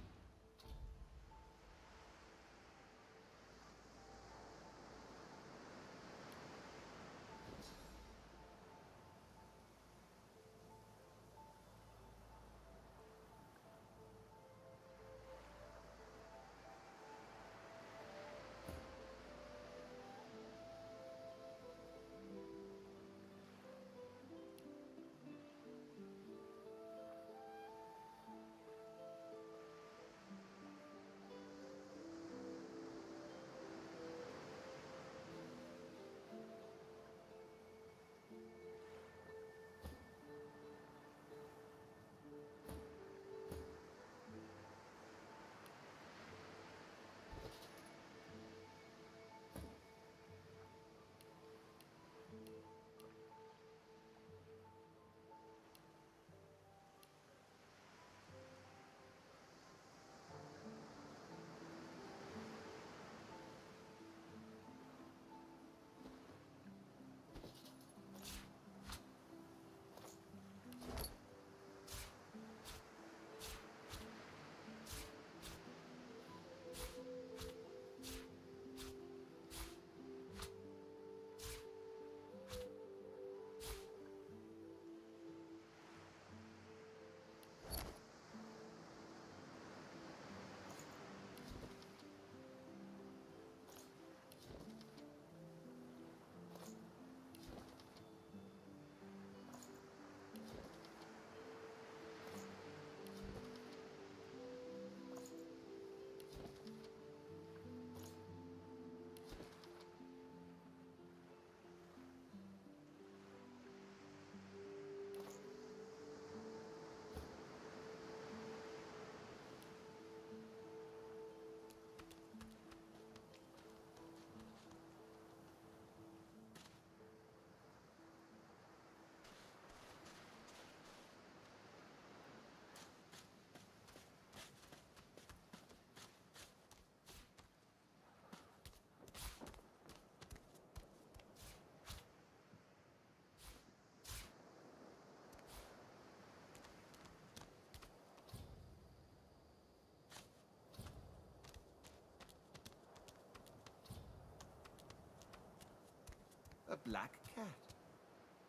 Black cat.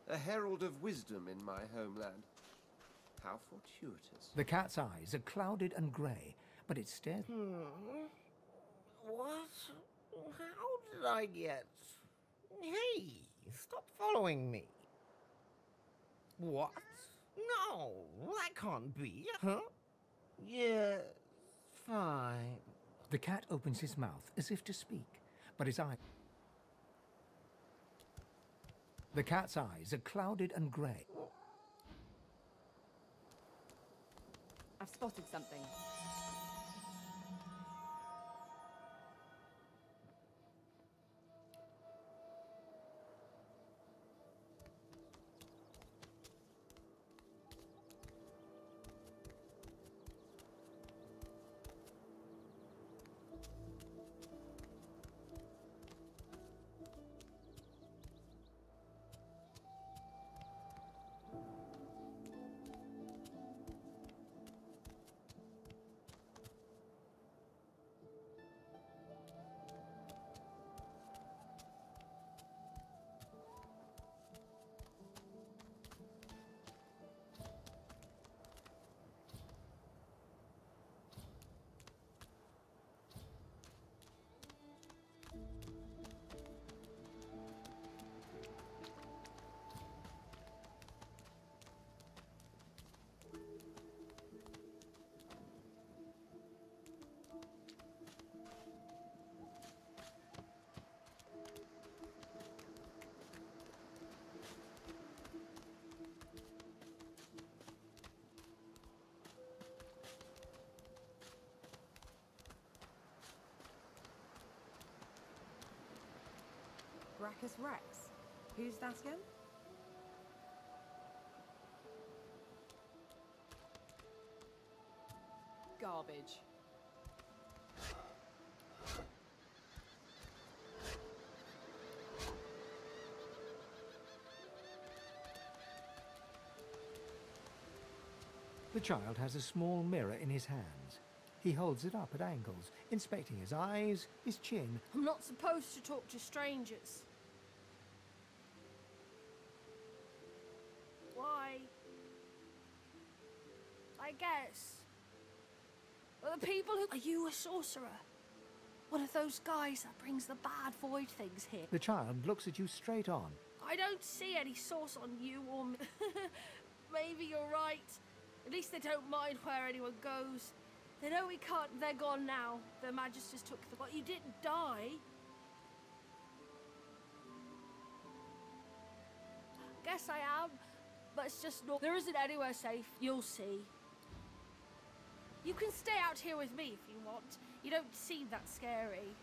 A herald of wisdom in my homeland. How fortuitous. The cat's eyes are clouded and grey, but it stares. What? How did I get... Hey, stop following me. What? No, that can't be. Huh? Yeah, fine. The cat opens his mouth as if to speak, but his eye... The cat's eyes are clouded and grey. I've spotted something. Brachus Rex. Who's that again? Garbage. The child has a small mirror in his hands. He holds it up at angles, inspecting his eyes, his chin. I'm not supposed to talk to strangers. Why? I guess. But the people who... Are you a sorcerer? One of those guys that brings the bad void things here? The child looks at you straight on. I don't see any source on you or me. Maybe you're right. At least they don't mind where anyone goes. They know we can't... They're gone now. The Magisters took the... But you didn't die. Guess I am. But it's just not... There isn't anywhere safe. You'll see. You can stay out here with me if you want. You don't seem that scary.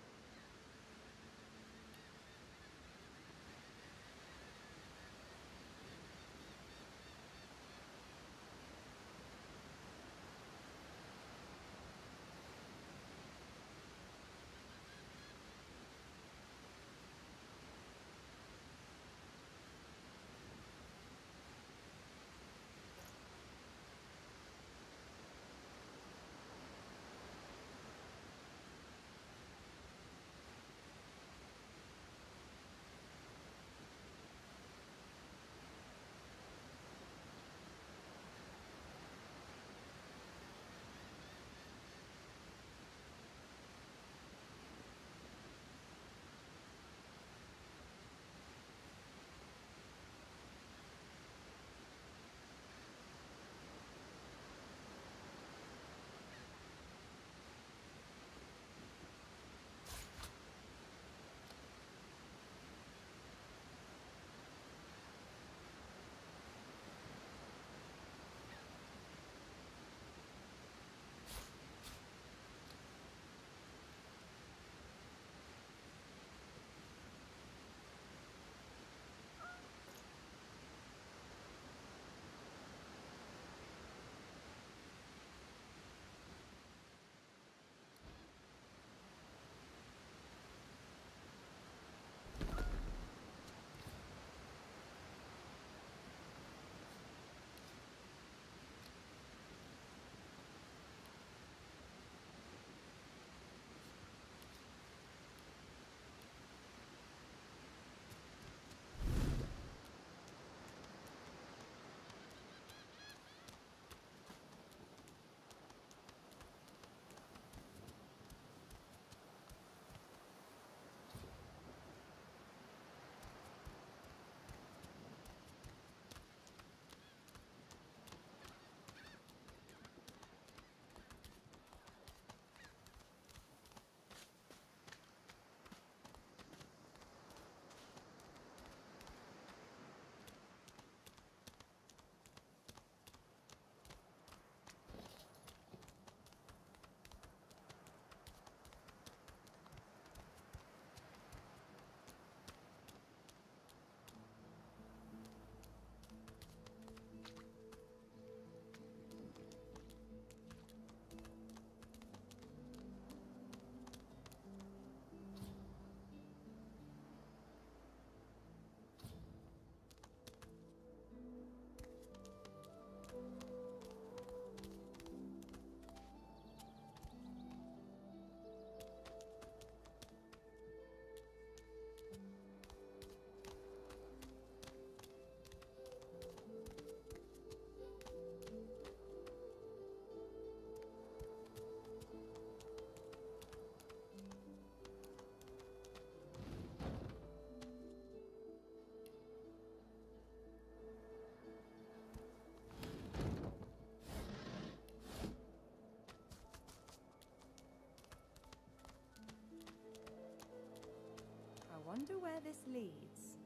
wonder where this leads.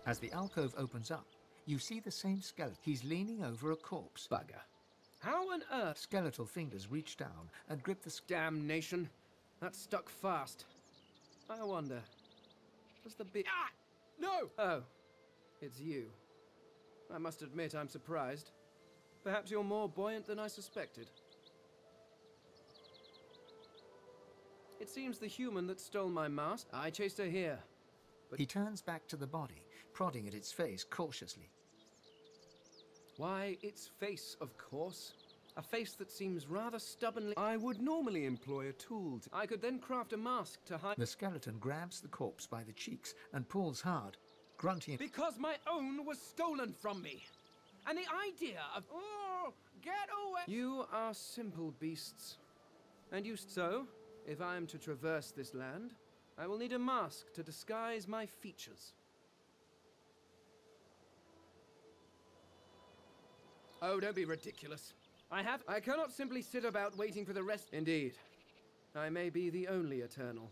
As the alcove opens up, you see the same skeleton. He's leaning over a corpse. Bugger. How on earth? Skeletal fingers reach down and grip the Damnation. That's stuck fast. I wonder. Does the bit... Ah! No! Oh. It's you. I must admit I'm surprised. Perhaps you're more buoyant than I suspected. It seems the human that stole my mask. I chased her here. But he turns back to the body, prodding at its face cautiously. Why, its face, of course. A face that seems rather stubbornly... I would normally employ a tool to... I could then craft a mask to hide... The skeleton grabs the corpse by the cheeks and pulls hard, grunting... Because my own was stolen from me! And the idea of... Oh, get away! You are simple beasts. And you... So, if I am to traverse this land, I will need a mask to disguise my features. Oh, don't be ridiculous. I cannot simply sit about waiting for the rest... Indeed. I may be the only Eternal.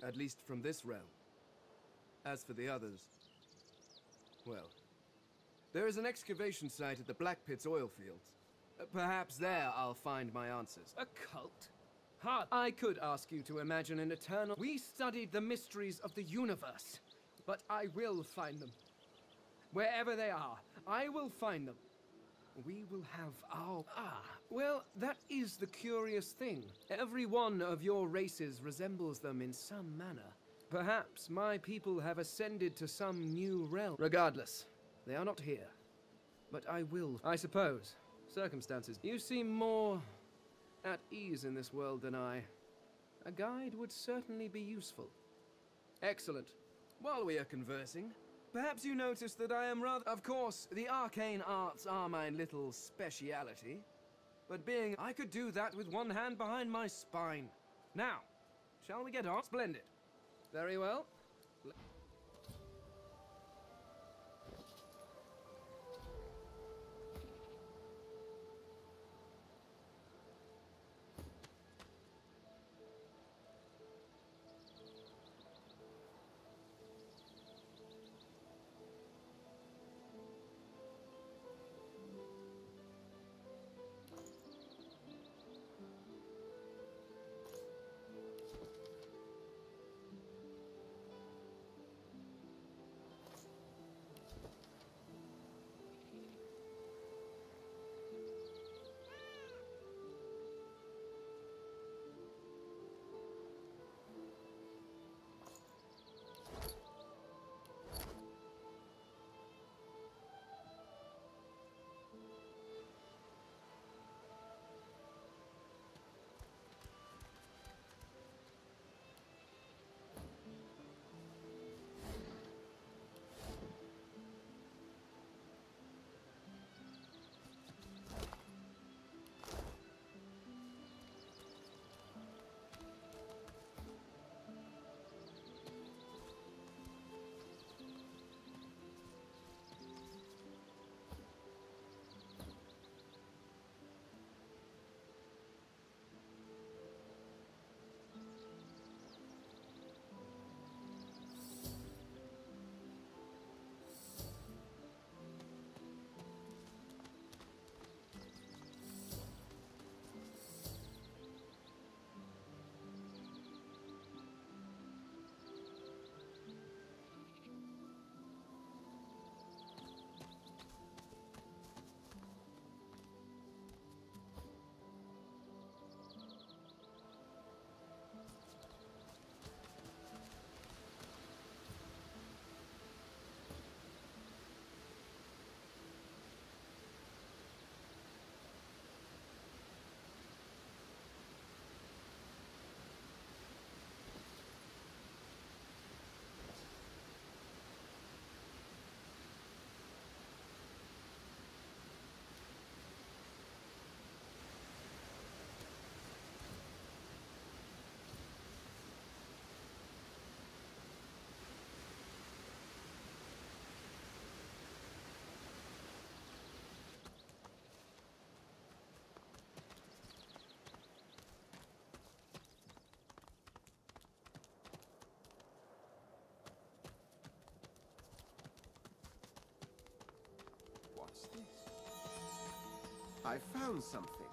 At least from this realm. As for the others... Well... There is an excavation site at the Black Pit's oil fields. Perhaps there I'll find my answers. A cult? Hard. I could ask you to imagine an Eternal... We studied the mysteries of the universe. But I will find them. Wherever they are, I will find them. We will have our... well, that is the curious thing. Every one of your races resembles them in some manner. Perhaps my people have ascended to some new realm. Regardless, they are not here. But I will, I suppose. Circumstances. You seem more at ease in this world than I. A guide would certainly be useful. Excellent. While we are conversing... Perhaps you noticed that I am rather... Of course, the arcane arts are my little speciality. But being... I could do that with one hand behind my spine. Now, shall we get on? Splendid. Very well. I found something.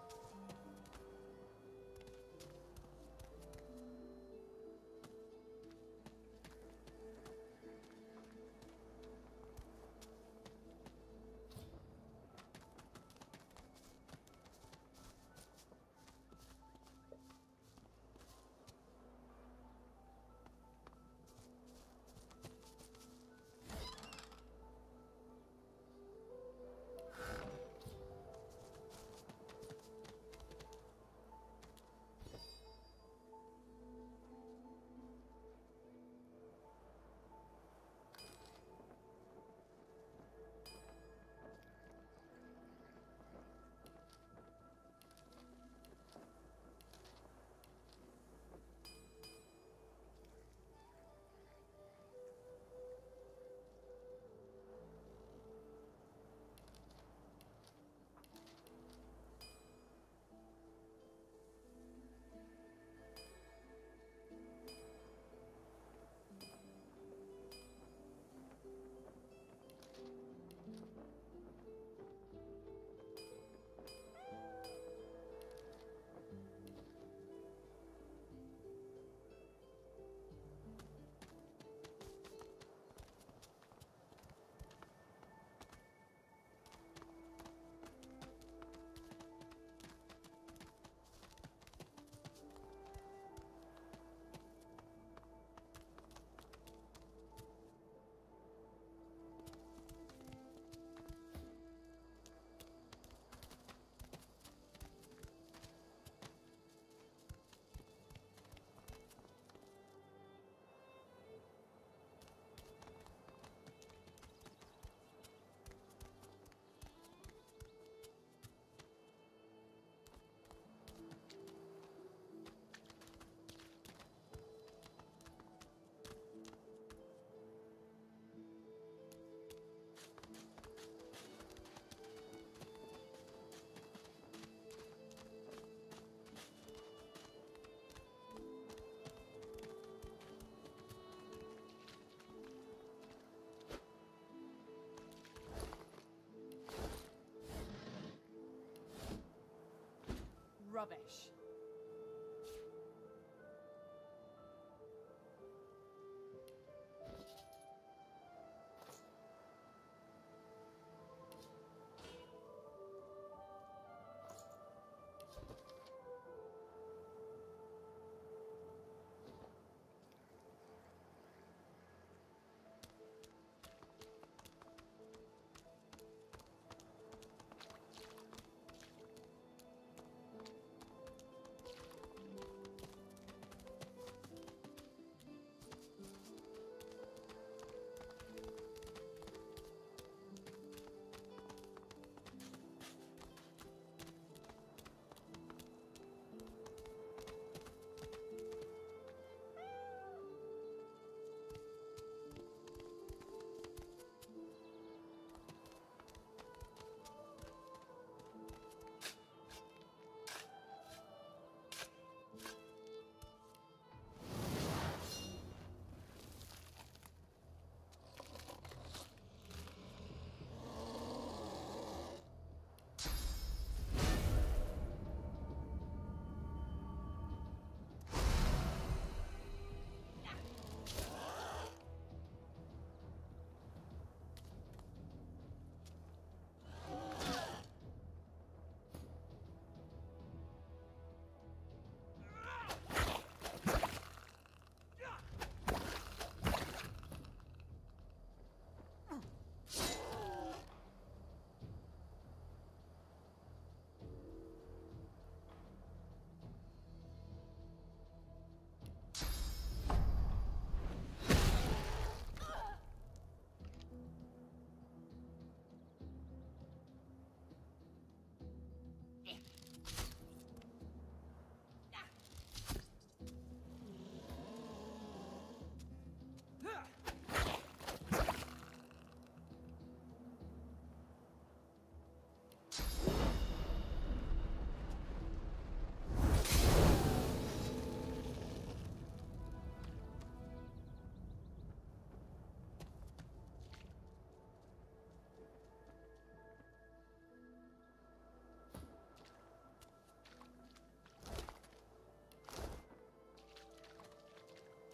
Rubbish.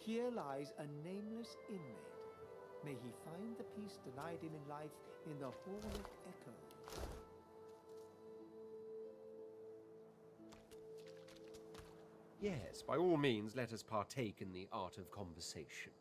Here lies a nameless inmate. May he find the peace denied him in life in the Hall of Echo. Yes, by all means, let us partake in the art of conversation.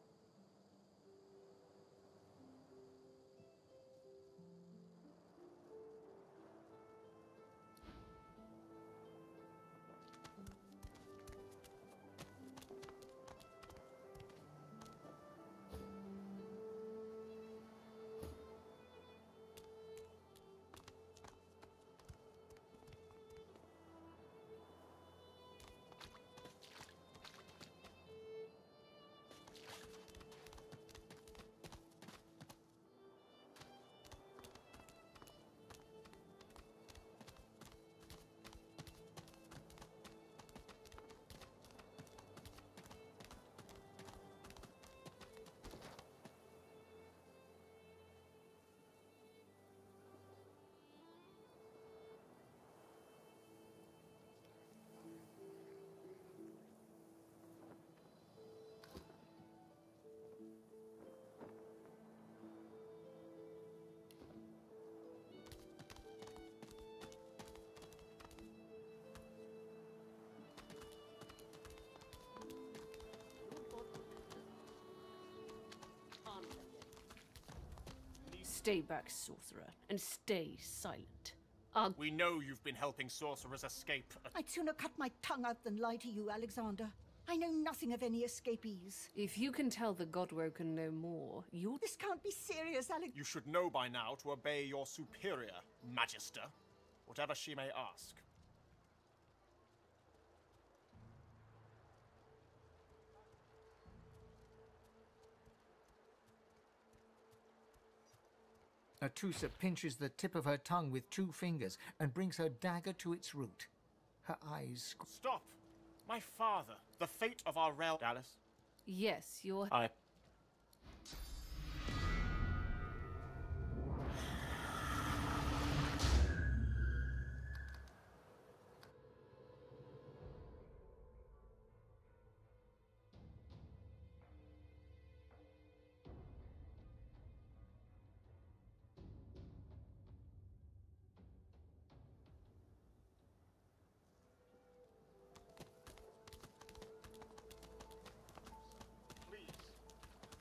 Stay back, sorcerer, and stay silent. We know you've been helping sorcerers escape. I'd sooner cut my tongue out than lie to you, Alexander. I know nothing of any escapees. If you can tell the Godwoken no more, you'll— This can't be serious, Alex. You should know by now to obey your superior, Magister, whatever she may ask. Atusa pinches the tip of her tongue with 2 fingers and brings her dagger to its root. Her eyes... Stop! My father, the fate of our realm... Dallas? Yes, you're...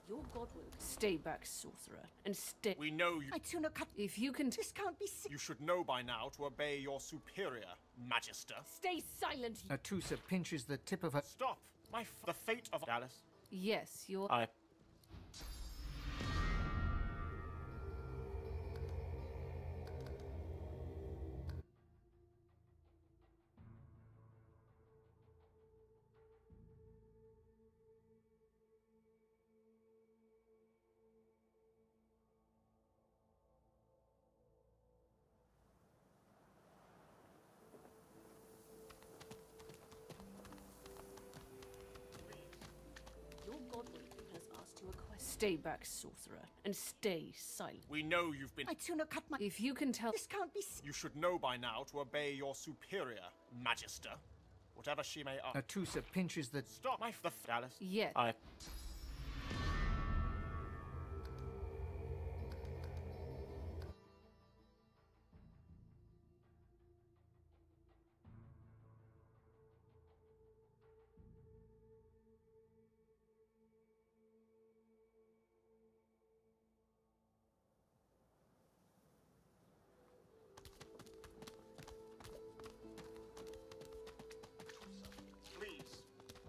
Your Godwoken. Stay back, sorcerer, and stay— We know you— I'd sooner cut— If you can— This can't be You should know by now to obey your superior, Magister. Stay silent! Atusa pinches the tip of her... Stop! The fate of... Dallas? Yes, you're... Your Godwoken has asked you a question. Stay back, sorcerer, and stay silent. We know you've been... I'd sooner cut my... If you can tell... This can't be... You should know by now to obey your superior, Magister, whatever she may ask. Atusa pinches the... Stop! Dallas? Yes.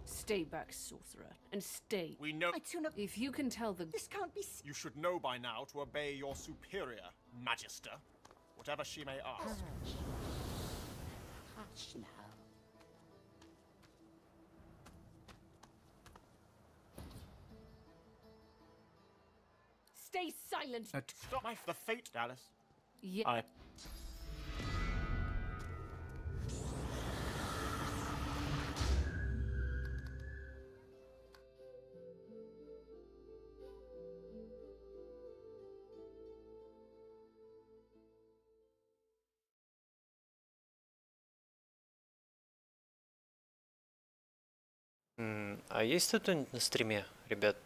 Stay back, sorcerer, and stay. We know... I'd sooner... If you can tell the... This can't be... You should know by now to obey your superior, Magister, whatever she may ask. Hush now. Stay silent! Stop the fate, Dallas. Yeah. А есть тут кто-нибудь на стриме, ребят?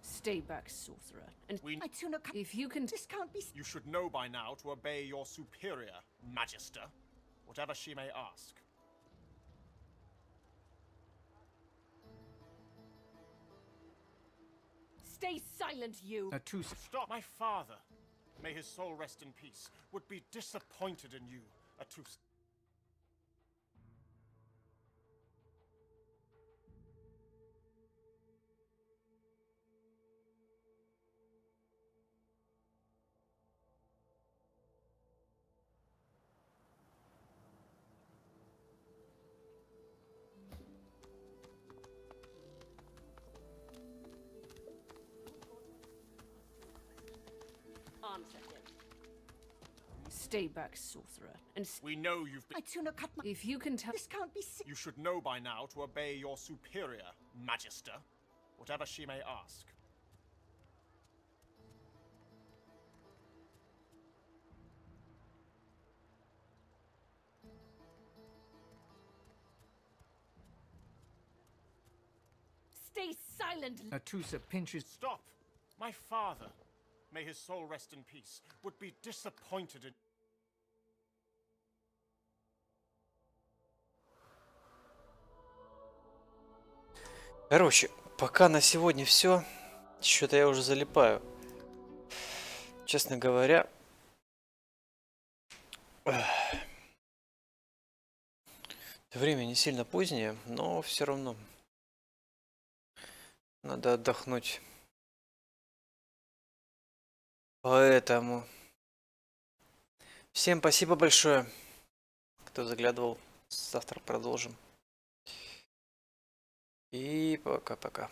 Stay back, sorcerer. And I'd sooner come. if you can. This can't be. You should know by now to obey your superior, Magister, whatever she may ask. Stay silent, you. Stop! My father, may his soul rest in peace, would be disappointed in you, Atus. Answer him. Stay back, sorcerer. And we know you've been. I'd sooner cut my. If you can tell. This can't be. You should know by now to obey your superior, Magister, whatever she may ask. Stay silent. Atusa pinches. Stop! My father, may his soul rest in peace, would be disappointed in. Короче, пока на сегодня все. Что-то я уже залипаю. Честно говоря. Время не сильно позднее, но все равно. Надо отдохнуть. Поэтому всем спасибо большое, кто заглядывал. Завтра продолжим. И пока-пока.